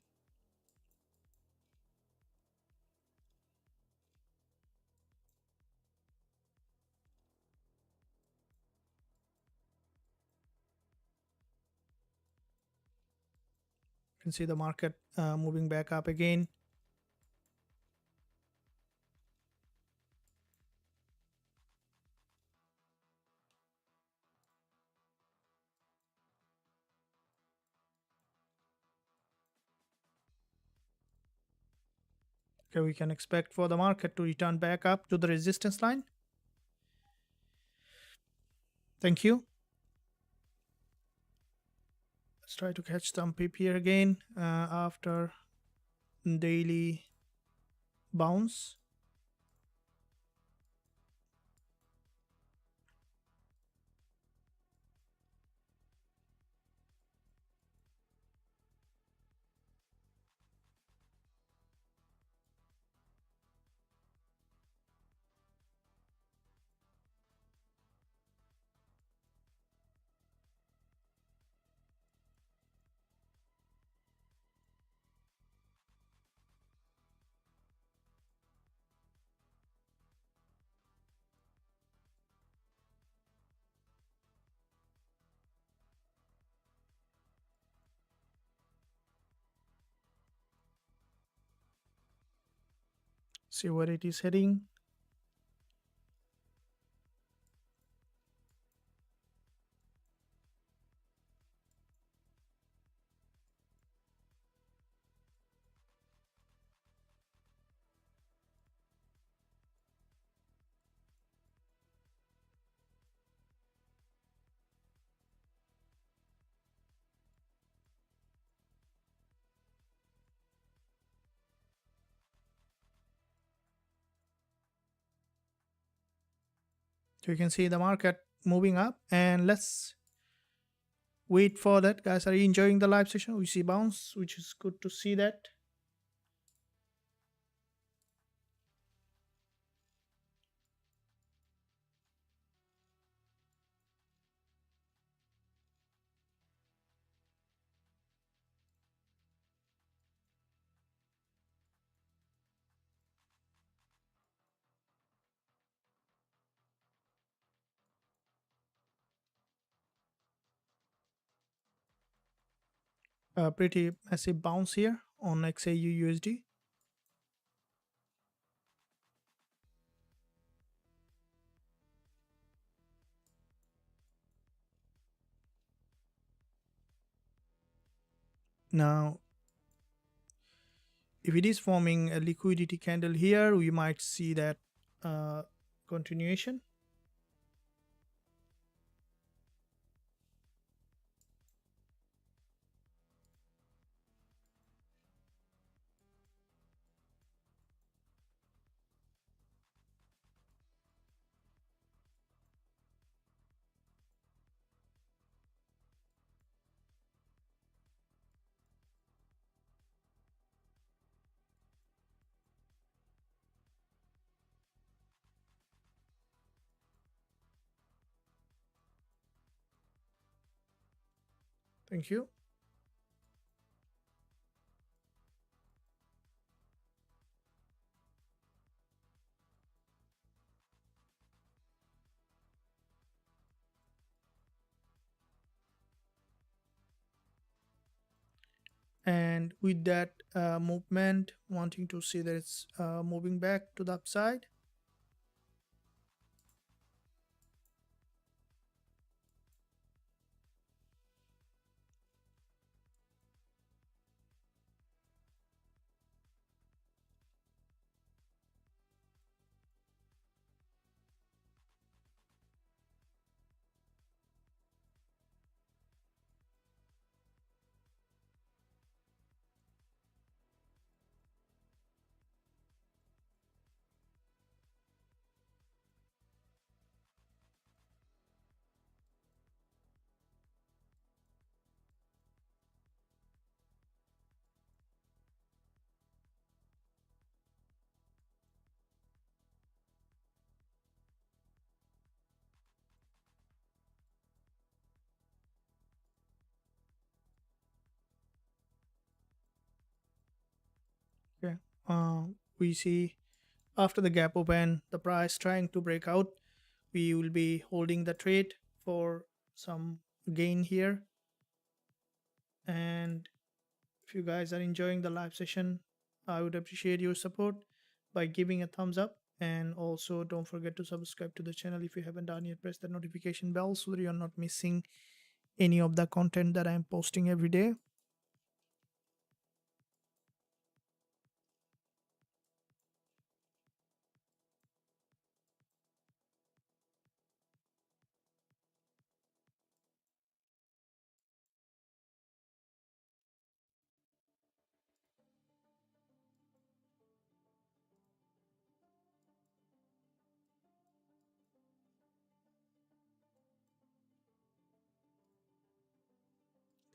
Speaker 1: You can see the market moving back up again. Okay, we can expect for the market to return back up to the resistance line. Thank you. Let's try to catch some pip here again after daily bounce. See where it is heading. So you can see the market moving up, and let's wait for that. Guys, are you enjoying the live session? We see bounce, which is good to see that. A pretty massive bounce here on XAU USD. Now, if it is forming a liquidity candle here, we might see that continuation. Thank you. And with that movement, wanting to see that it's moving back to the upside. Okay. We see after the gap open, the price trying to break out. We will be holding the trade for some gain here. And if you guys are enjoying the live session, I would appreciate your support by giving a thumbs up. And also, don't forget to subscribe to the channel if you haven't done yet. Press the notification bell so that you're not missing any of the content that I'm posting every day.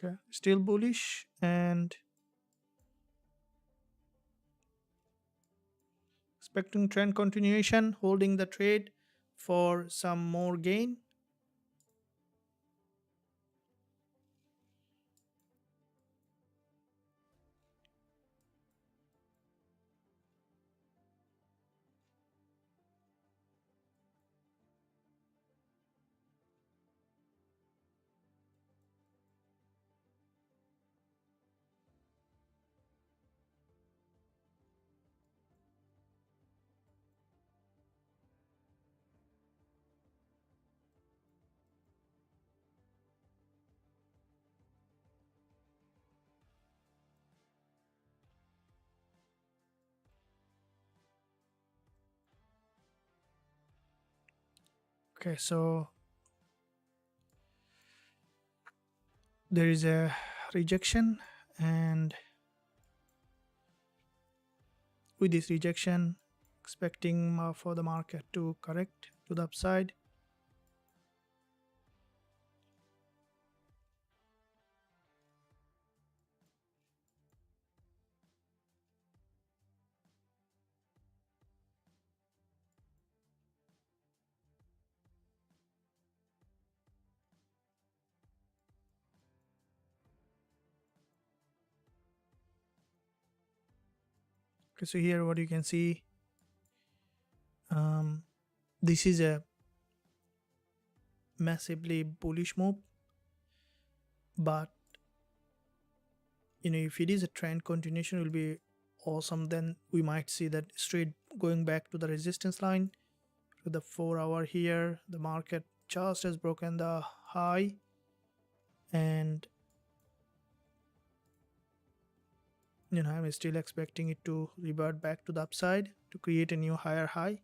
Speaker 1: Okay, still bullish and expecting trend continuation, holding the trade for some more gain. Okay, so there is a rejection, and with this rejection, expecting for the market to correct to the upside. Okay, so here what you can see, this is a massively bullish move, but if it is a trend continuation, will be awesome. Then we might see that straight going back to the resistance line to the 4 hour. Here the market just has broken the high, and I'm still expecting it to revert back to the upside to create a new higher high.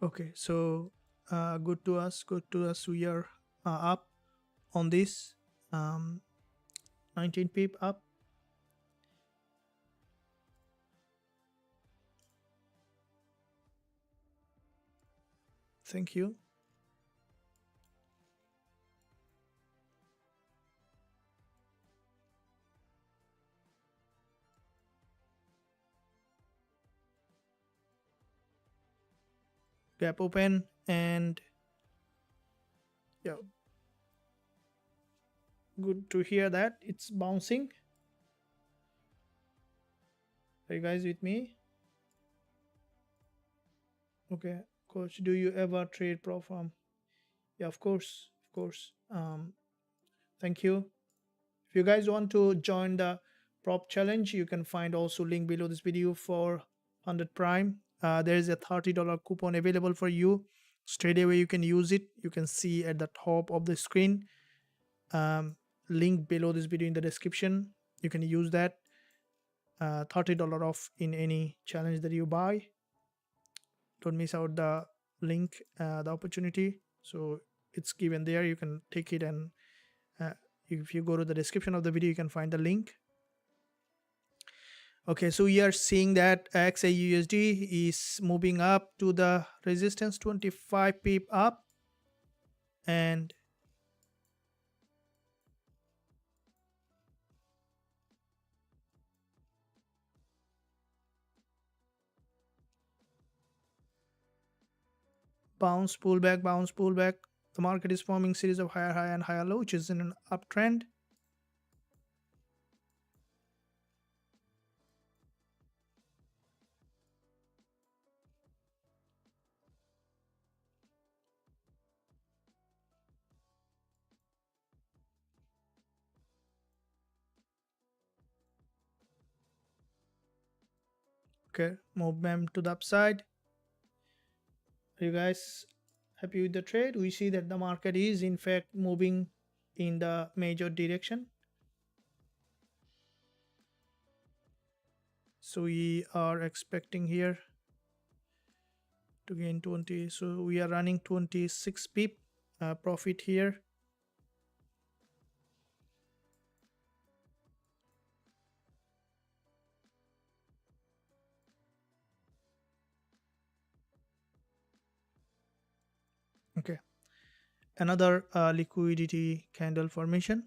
Speaker 1: Okay, so good to us, we are up on this, 19 pip up. Thank you. Gap open, and yeah, good to hear that it's bouncing. Are you guys with me? Okay, coach, do you ever trade pro farm? Yeah, of course, of course. Thank you. If you guys want to join the prop challenge, you can find also link below this video for 100 prime. There is a $30 coupon available for you. Straight away you can use it. You can see at the top of the screen, link below this video in the description. You can use that, $30 off in any challenge that you buy. Don't miss out the link, the opportunity. So it's given there, you can take it, and if you go to the description of the video, you can find the link. Okay, so we are seeing that XAUSD is moving up to the resistance, 25 pip up, and bounce, pullback, bounce, pullback. The market is forming series of higher high and higher low, which is in an uptrend. Okay, movement to the upside. Are you guys happy with the trade? We see that the market is in fact moving in the major direction. So we are expecting here to gain 20. So we are running 26 pip profit here. Okay, another liquidity candle formation.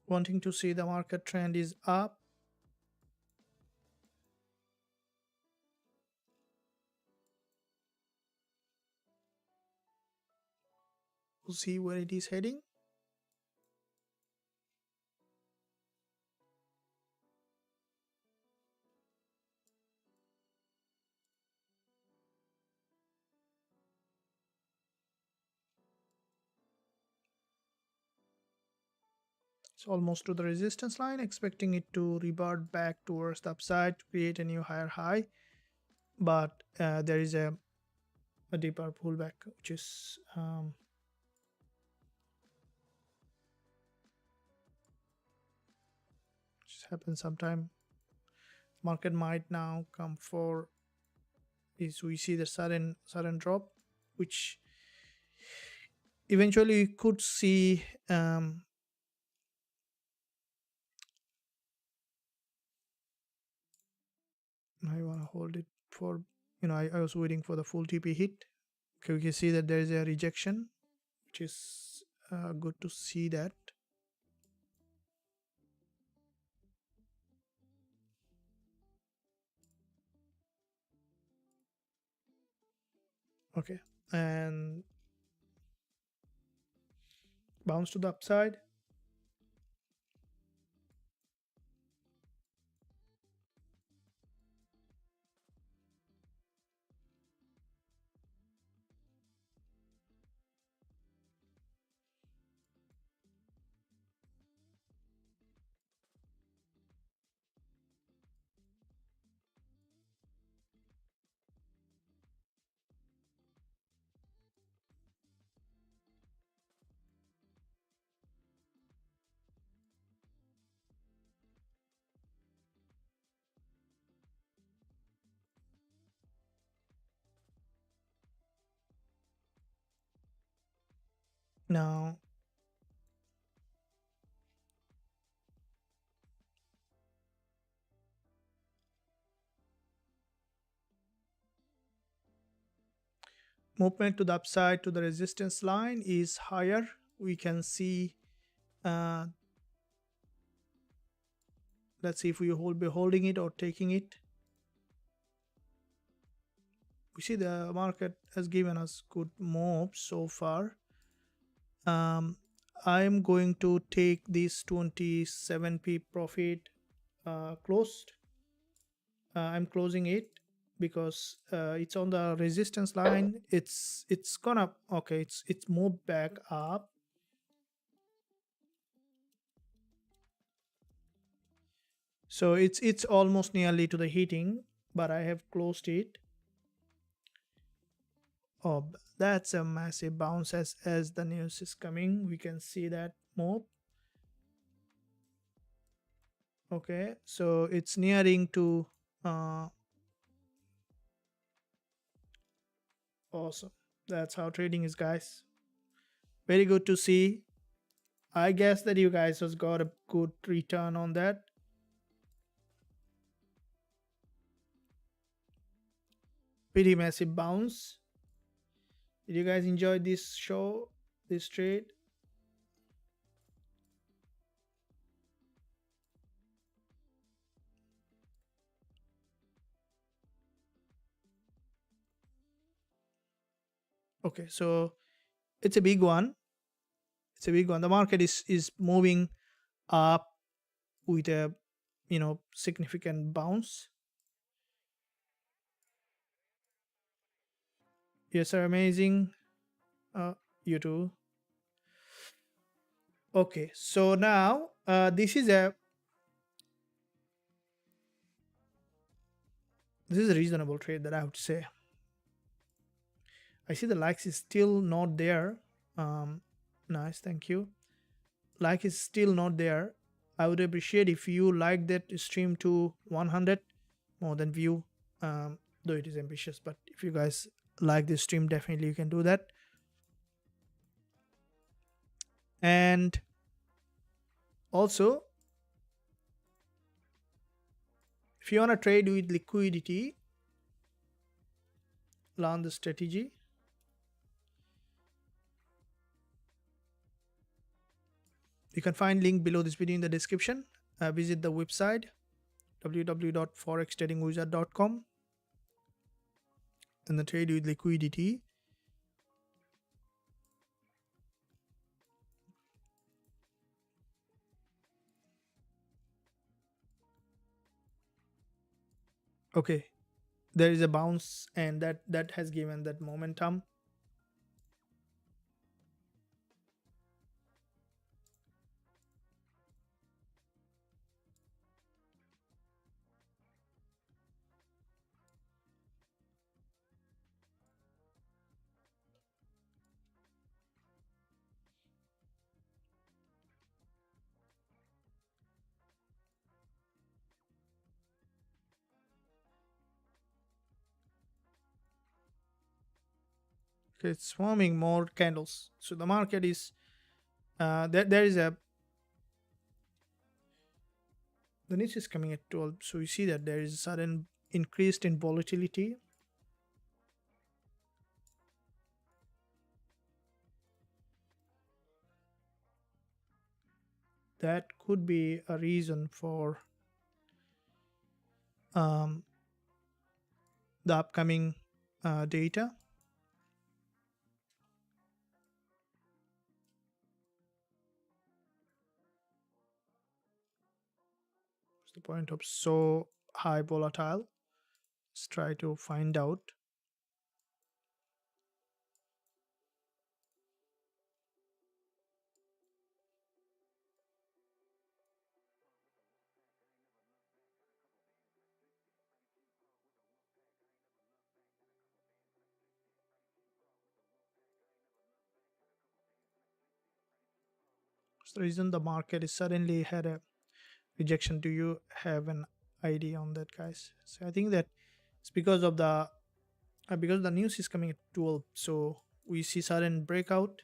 Speaker 1: Wanting to see the market trend is up. We'll see where it is heading. It's almost to the resistance line, expecting it to revert back towards the upside to create a new higher high. But there is a deeper pullback, which is just happens sometime. Market might now come for is we see the sudden drop, which eventually you could see I want to hold it for, I was waiting for the full TP hit. Okay, we can see that there is a rejection, which is good to see that. Okay, and bounce to the upside. Now, movement to the upside to the resistance line is higher. We can see, let's see if we be holding it or taking it. We see the market has given us good moves so far. I'm going to take this 27p profit closed. I'm closing it because it's on the resistance line. It's gonna, okay, it's moved back up. So it's almost nearly to the hitting, but I have closed it. Oh, that's a massive bounce as the news is coming. We can see that move. Okay, so it's nearing to awesome. That's how trading is, guys. Very good to see. I guess that you guys has got a good return on that. Pretty massive bounce. Did you guys enjoy this show, this trade? Okay, so it's a big one. It's a big one. The market is moving up with a significant bounce. Yes, sir, amazing. You too. Okay, so now this is a reasonable trade that I would say. I see the likes is still not there. Nice, thank you. Like is still not there. I would appreciate if you like that stream to 100 more than view. Though it is ambitious, but if you guys like this stream, definitely you can do that. And also, if you want to trade with liquidity, learn the strategy. You can find link below this video in the description. Visit the website www.forextradingwizard.com and the trade with liquidity. Okay, there is a bounce, and that has given that momentum. Okay, it's forming more candles, so the market is there is a the niche is coming at 12, so you see that there is a sudden increase in volatility. That could be a reason for the upcoming data. What's the point of so high volatile? Let's try to find out. What's the reason the market is suddenly had a rejection? Do you have an idea on that, guys? So I think that it's because the news is coming at 12, so we see sudden breakout.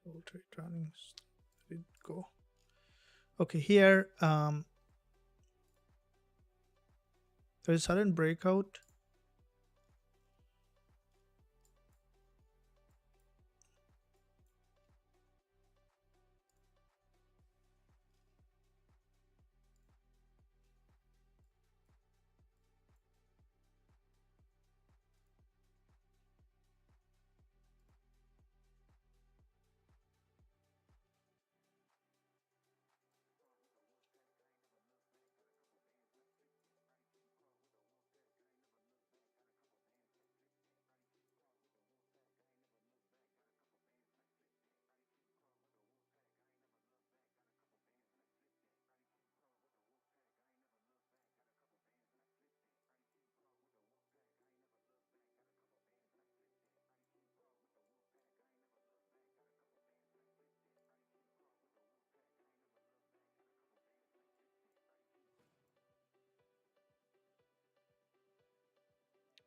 Speaker 1: All trade running. Let it go. Okay, here there is sudden breakout.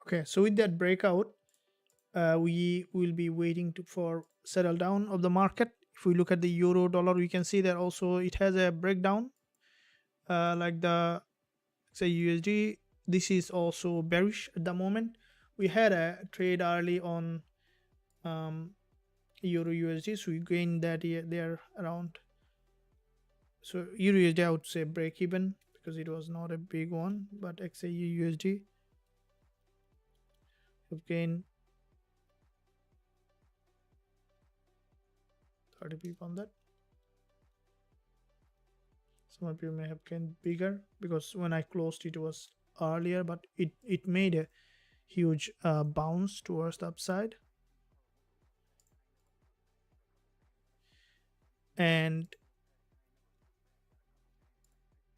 Speaker 1: Okay, so with that breakout, we will be waiting for settle down of the market. If we look at the euro dollar, we can see that also it has a breakdown, like the say USD. This is also bearish at the moment. We had a trade early on euro USD, so we gained that there around. So euro USD, I would say break even because it was not a big one, but XAU USD have gained 30 pip on that. Some of you may have gained bigger because when I closed it was earlier, but it made a huge bounce towards the upside. And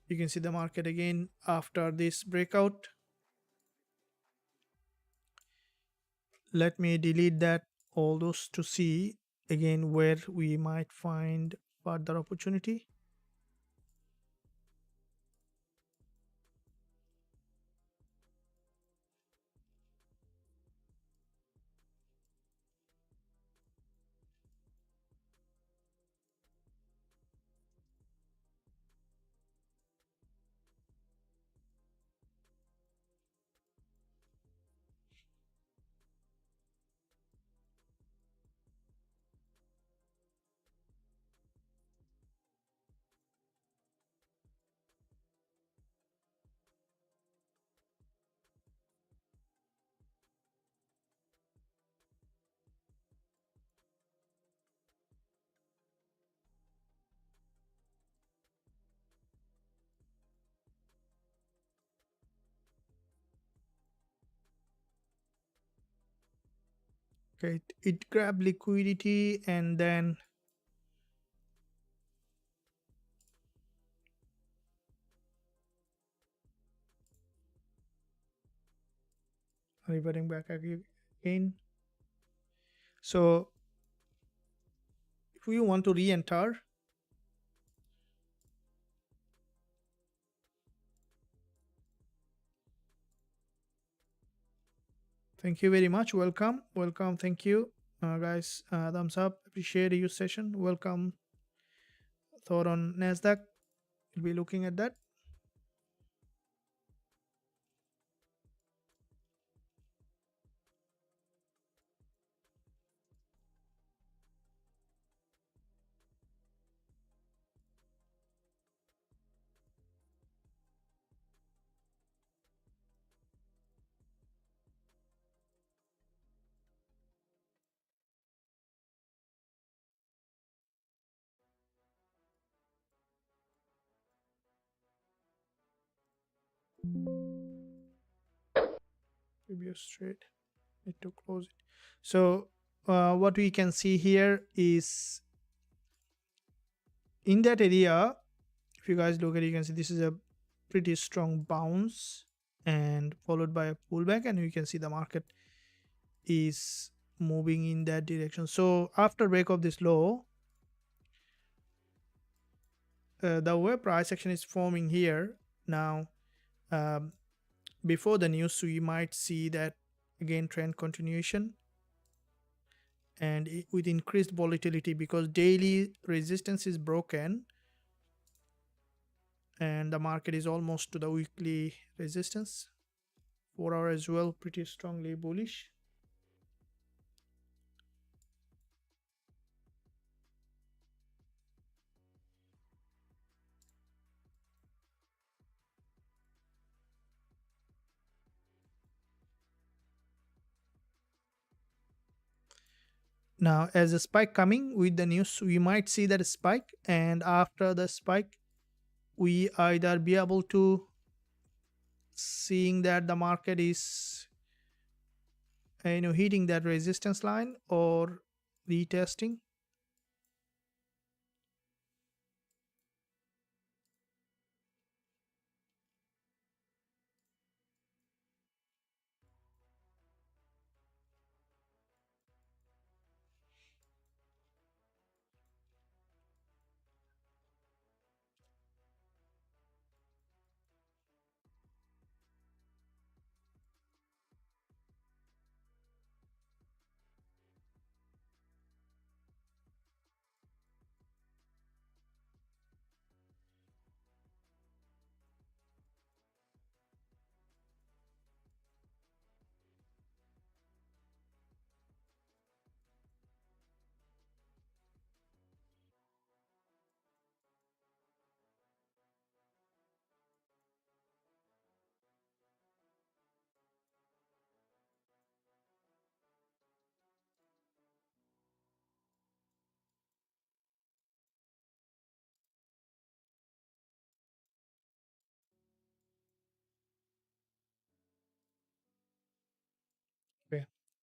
Speaker 1: you can see the market again after this breakout. Let me delete that, all those, to see again where we might find further opportunity. Okay, it grabbed liquidity and then reverting back again. So if we want to re-enter, thank you very much. Welcome. Thank you, guys. Thumbs up. Appreciate your session. Welcome. Thought on Nasdaq. We'll be looking at that. Previous trade. Need to close it. So what we can see here is in that area. If you guys look at it, you can see this is a pretty strong bounce and followed by a pullback, and you can see the market is moving in that direction. So after break of this low, the way price action is forming here now, um, before the news we might see that again trend continuation and with increased volatility because daily resistance is broken and the market is almost to the weekly resistance. 4 hour as well, pretty strongly bullish. Now as a spike coming with the news, we might see that spike, and after the spike we either be able to seeing that the market is hitting that resistance line or retesting.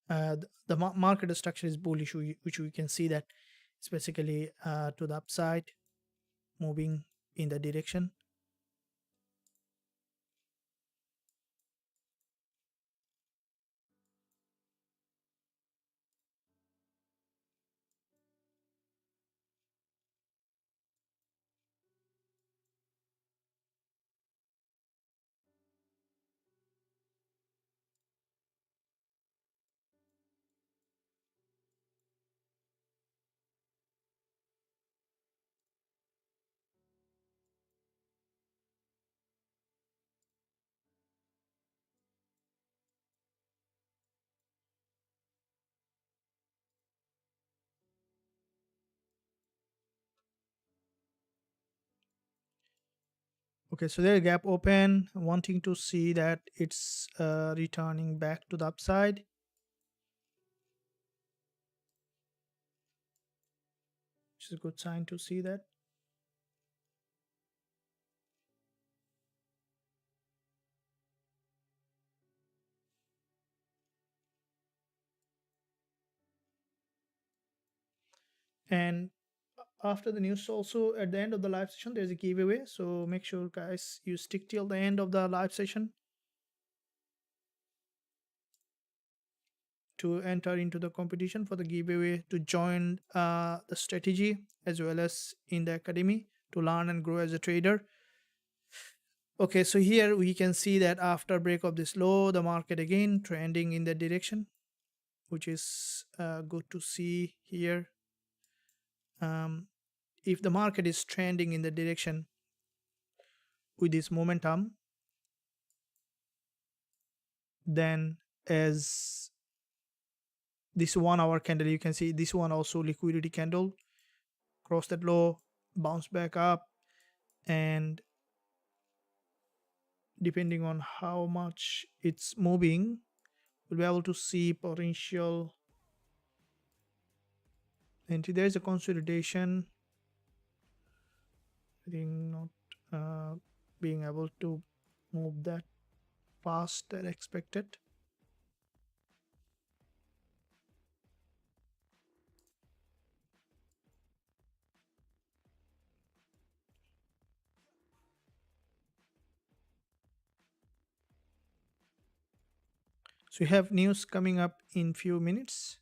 Speaker 1: The market structure is bullish, which we can see that it's basically to the upside, moving in the direction. Okay, so there a gap open, wanting to see that it's returning back to the upside, which is a good sign to see that. And after the news, also at the end of the live session there's a giveaway, so make sure guys you stick till the end of the live session to enter into the competition for the giveaway to join the strategy as well as in the academy to learn and grow as a trader. Okay, so here we can see that after break of this low, the market again trending in that direction, which is good to see here. If the market is trending in the direction with this momentum, then as this 1 hour candle, you can see this one also liquidity candle, cross that low, bounce back up, and depending on how much it's moving, we'll be able to see potential entry. There's a consolidation, I think not being able to move that fast as expected. So we have news coming up in few minutes.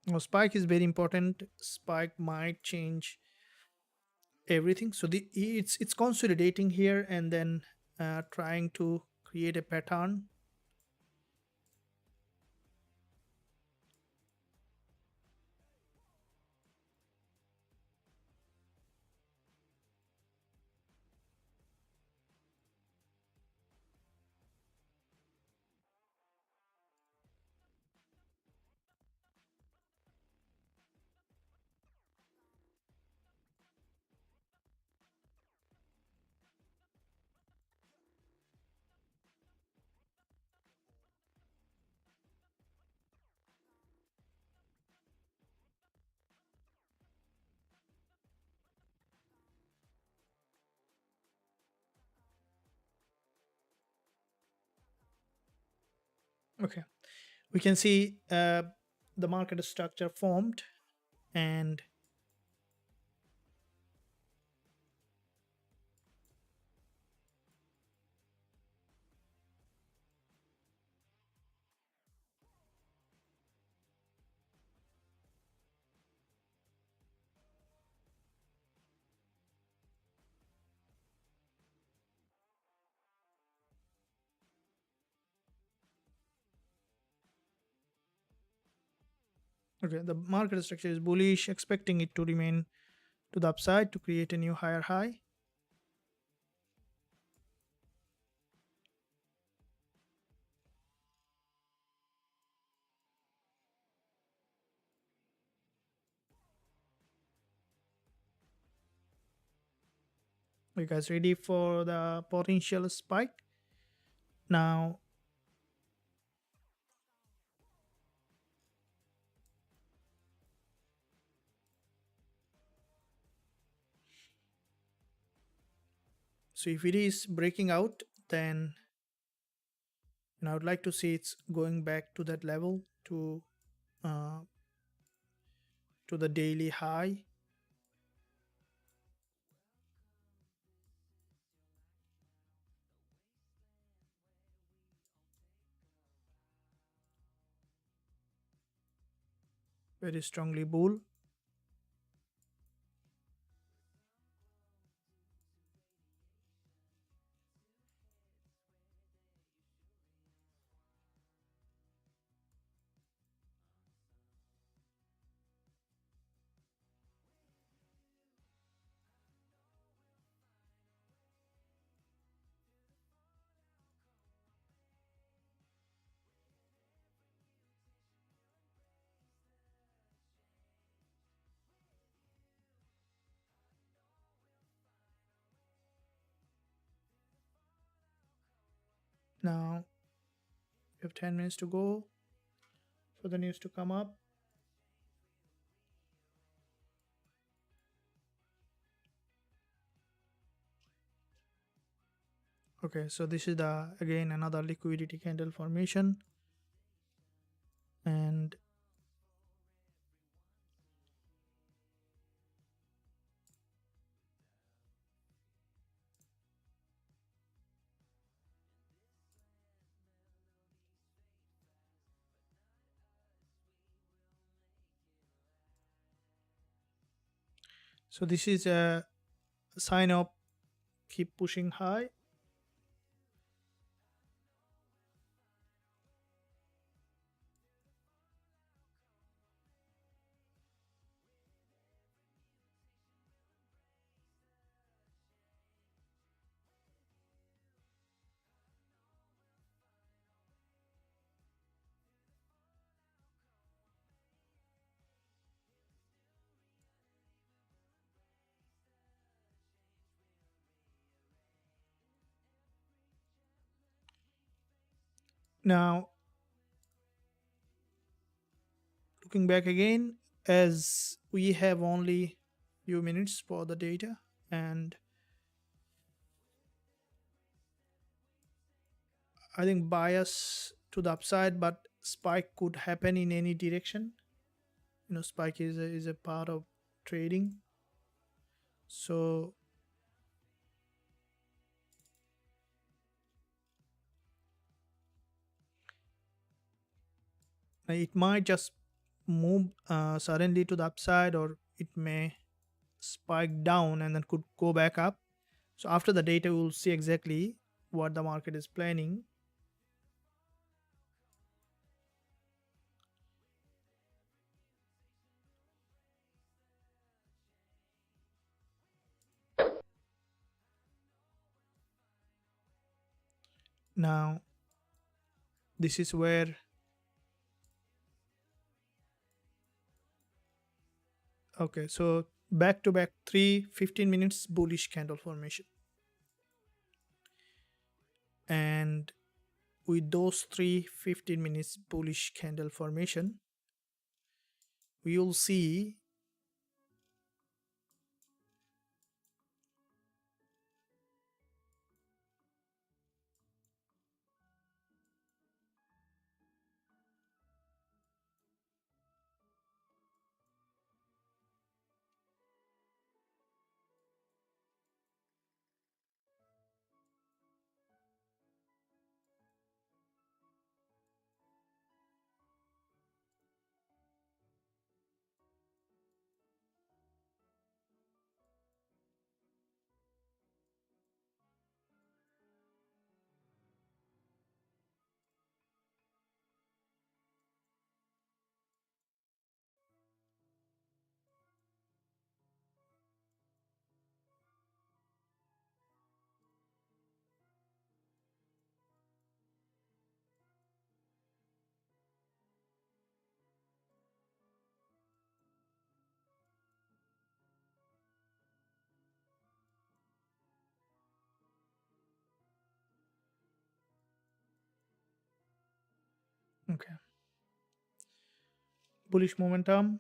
Speaker 1: Now, spike is very important. Spike might change everything. So it's consolidating here and then trying to create a pattern. Okay, we can see the market structure formed, and okay, the market structure is bullish, expecting it to remain to the upside to create a new higher high. Are you guys ready for the potential spike? Now, So if it is breaking out, then I would like to see it's going back to that level, uh, to the daily high. Very strongly bull. Now we have 10 minutes to go for the news to come up. Okay, so this is the again another liquidity candle formation, and so this is a sign of keep pushing high. Now looking back again, as we have only few minutes for the data, and I think bias to the upside, but spike could happen in any direction. Spike is a part of trading. So it might just move suddenly to the upside, or it may spike down and then could go back up. So after the data, we'll see exactly what the market is planning. Now this is where, okay, so back to back 3 15 minutes bullish candle formation, and with those 3 15 minutes bullish candle formation, we will see okay, bullish momentum,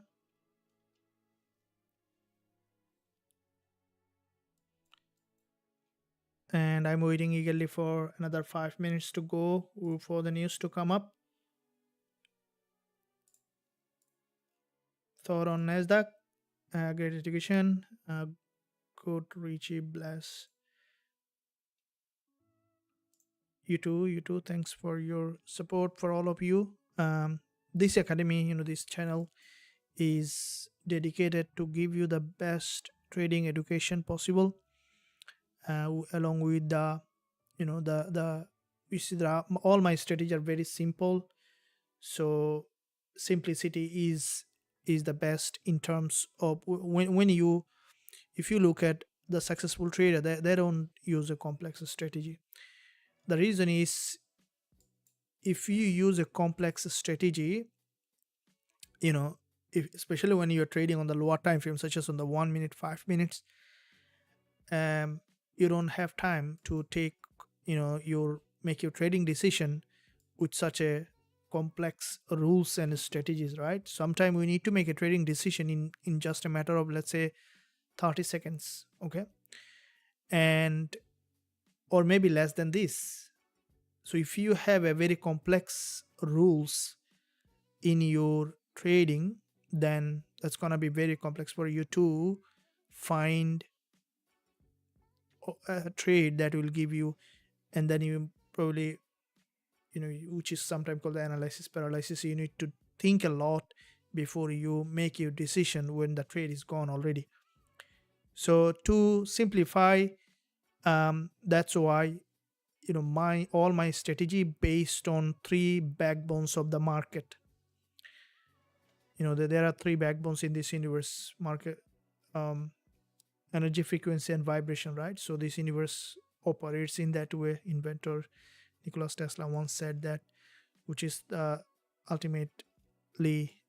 Speaker 1: and I'm waiting eagerly for another 5 minutes to go for the news to come up. Thought on Nasdaq, great education, good Richie, bless you too. You too. Thanks for your support for all of you. This academy, this channel is dedicated to give you the best trading education possible, along with the the you see all my strategies are very simple. So simplicity is the best in terms of when you if you look at the successful trader, they don't use a complex strategy. The reason is, if you use a complex strategy, you know especially when you're trading on the lower time frame, such as on the 1 minute, 5 minutes, um you don't have time to take your make your trading decision with such a complex rules and strategies, right? Sometimes we need to make a trading decision in just a matter of, let's say, 30 seconds, okay, and or maybe less than this. So if you have a very complex rules in your trading, then that's going to be very complex for you to find a trade that will give you. And then you probably, which is sometimes called the analysis paralysis. You need to think a lot before you make your decision when the trade is gone already. So to simplify, that's why my all my strategy based on three backbones of the market. There are three backbones in this universe market: um, energy, frequency, and vibration, right? So this universe operates in that way. Inventor Nikola Tesla once said that, which is ultimately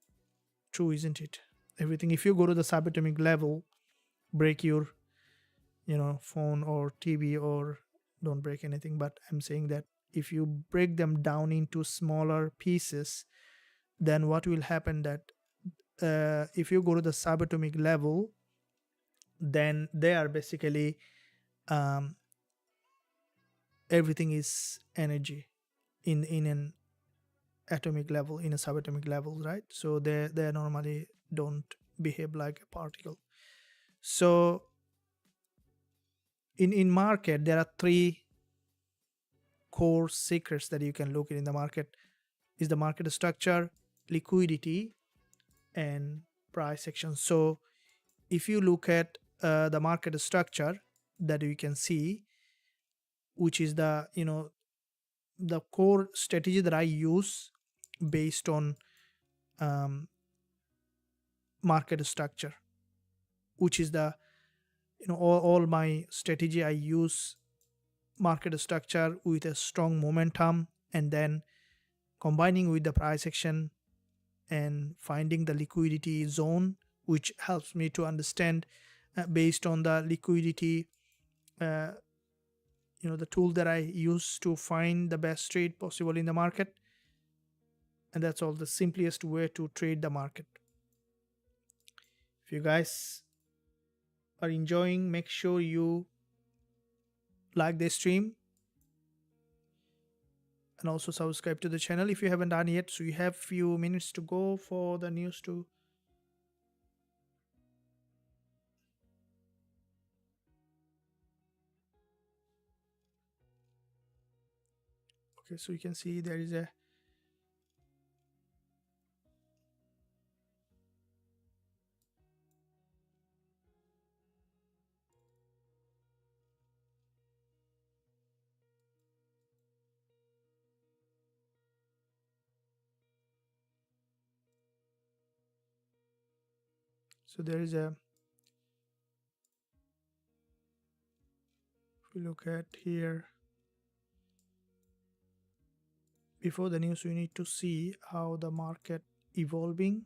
Speaker 1: true, isn't it? Everything, if you go to the subatomic level, break your phone or TV, or don't break anything, but I'm saying that if you break them down into smaller pieces, then what will happen that if you go to the subatomic level, then they are basically um, everything is energy in an atomic level, in a subatomic level, right? So they normally don't behave like a particle. So in market, there are three core secrets that you can look at in the market: is the market structure, liquidity, and price action. So if you look at the market structure, that you can see, which is the core strategy that I use based on um, market structure, which is the all my strategy I use market structure with a strong momentum, and then combining with the price action and finding the liquidity zone, which helps me to understand based on the liquidity, uh, the tool that I use to find the best trade possible in the market. And that's all the simplest way to trade the market. If you guys are enjoying, make sure you like the stream and also subscribe to the channel if you haven't done yet. So you have few minutes to go for the news to okay. So you can see there is a so there is a if we look at here, before the news, we need to see how the market evolving.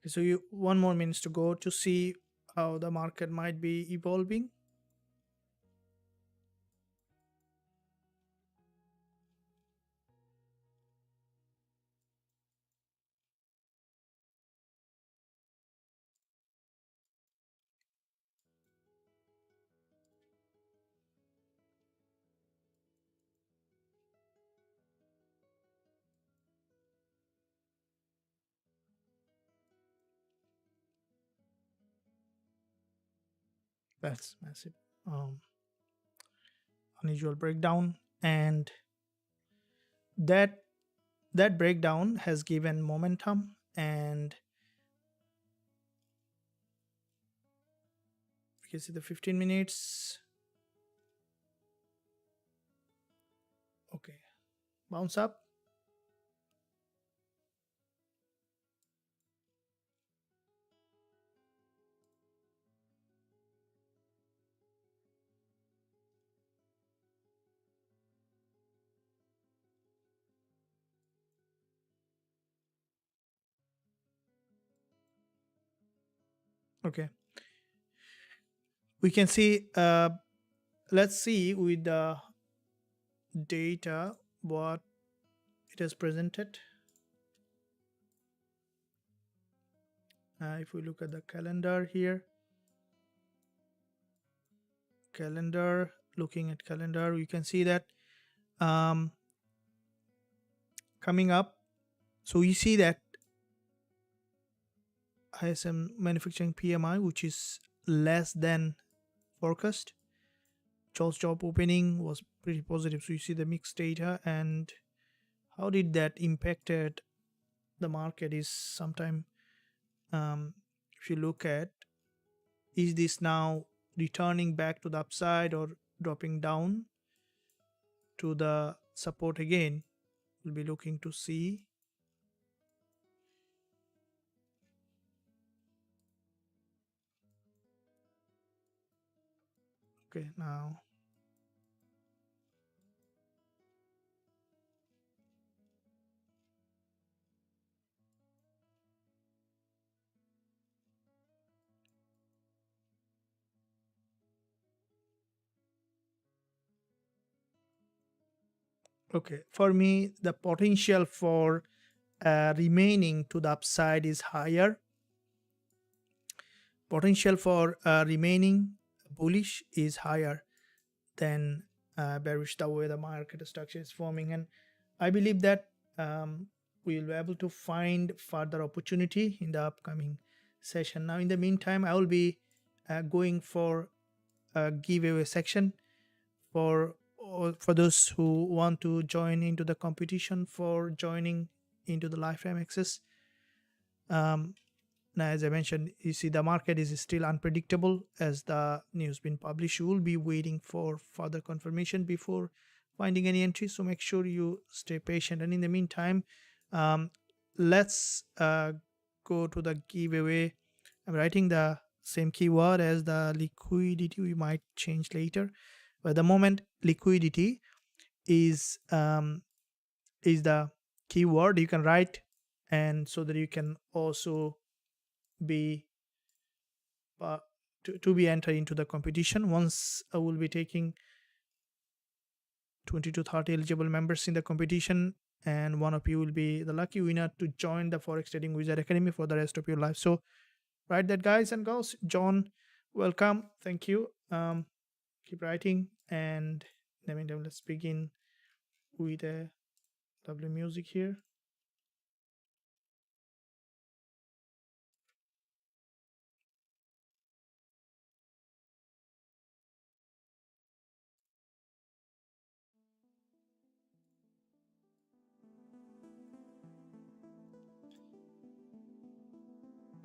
Speaker 1: So you one more minutes to go to see how the market might be evolving. That's massive. Um, Unusual breakdown, and that that breakdown has given momentum, and we can see the 15 minutes. Okay, bounce up. Okay, we can see let's see with the data what it has presented. If we look at the calendar here, looking at calendar, we can see that um, coming up. So we see that ISM manufacturing PMI, which is less than forecast. Charles job opening was pretty positive. So you see the mixed data, and how did that impacted the market is sometime, if you look at, is this now returning back to the upside or dropping down to the support again? We'll be looking to see. Okay, now okay, for me the potential for remaining to the upside is higher. Potential for remaining bullish is higher than bearish, the way the market structure is forming. And I believe that we will be able to find further opportunity in the upcoming session. Now in the meantime, I will be going for a giveaway section for those who want to join into the competition for joining into the lifetime access. Now, as I mentioned, you see the market is still unpredictable. As the news been published, you will be waiting for further confirmation before finding any entry. So make sure you stay patient. And in the meantime, um, let's go to the giveaway. I'm writing the same keyword as the liquidity. We might change later, but at the moment liquidity is the keyword you can write, and so that you can also be to be entered into the competition. Once I will be taking 20 to 30 eligible members in the competition, and one of you will be the lucky winner to join the Forex Trading Wizard Academy for the rest of your life. So write that, guys and girls. John, welcome. Thank you. Keep writing, and in the meantime, let's begin with a lovely music here.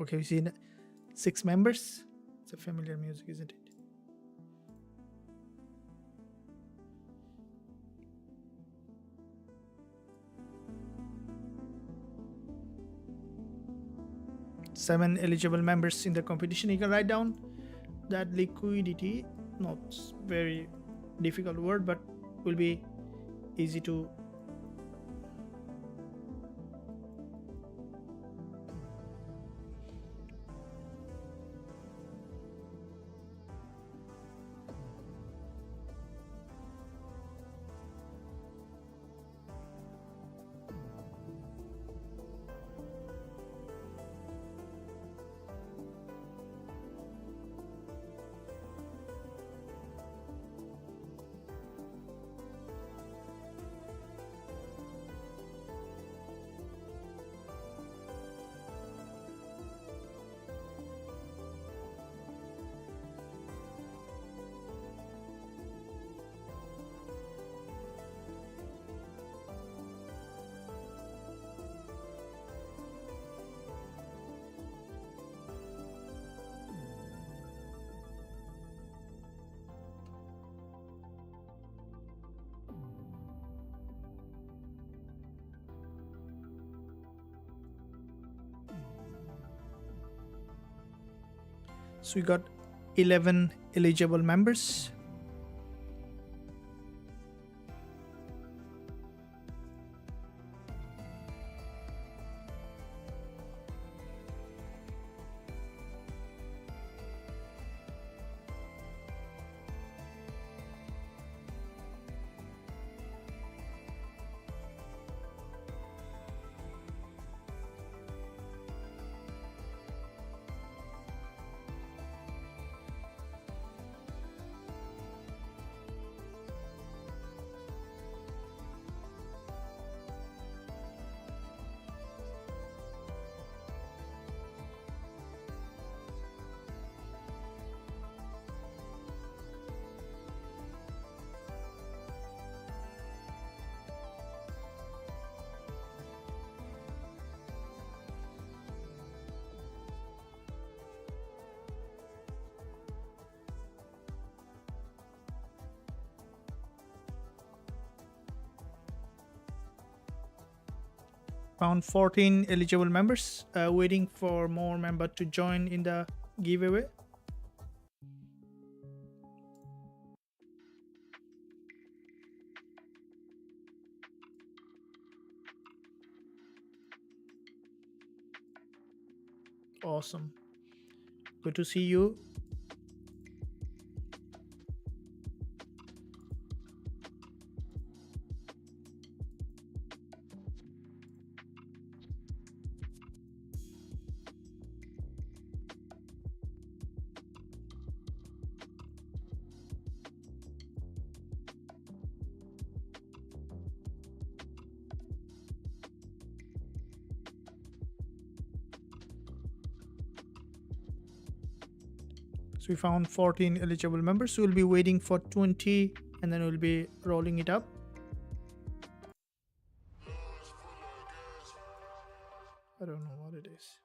Speaker 1: Okay, we see 6 members. It's a familiar music, isn't it? Seven eligible members in the competition. You can write down that liquidity, not very difficult word, but will be easy to So we got 11 eligible members. Found 14 eligible members, waiting for more members to join in the giveaway. Awesome. Good to see you. So we found 14 eligible members. So we'll be waiting for 20 and then we'll be rolling it up. I don't know what it is.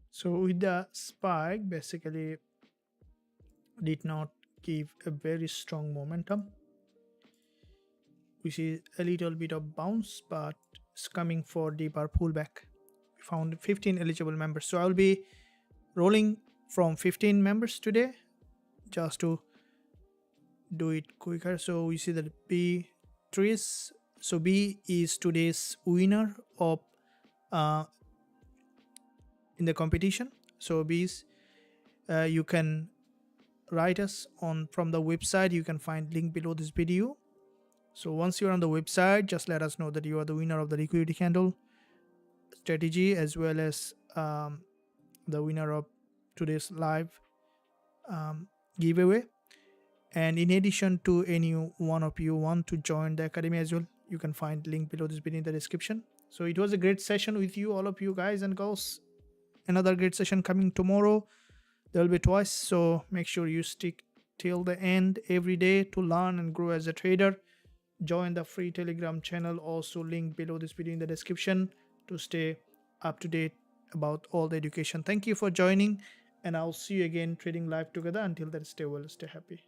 Speaker 1: So with the spike, basically did not give a very strong momentum. We see a little bit of bounce, but it's coming for deeper pullback. We found 15 eligible members. So I'll be rolling from 15 members today just to do it quicker. So we see that B trees. So B is today's winner of in the competition. So B's you can write us on from the website. You can find link below this video. So once you're on the website, just let us know that you are the winner of the liquidity candle strategy, as well as the winner of today's live giveaway. And in addition to any one of you want to join the academy as well, you can find link below this video in the description. So it was a great session with you, all of you guys and girls. Another great session coming tomorrow. There will be twice, so make sure you stick till the end every day to learn and grow as a trader. Join the free Telegram channel, also link below this video in the description, to stay up to date about all the education. Thank you for joining, and I'll see you again trading live together. Until then, stay well, stay happy.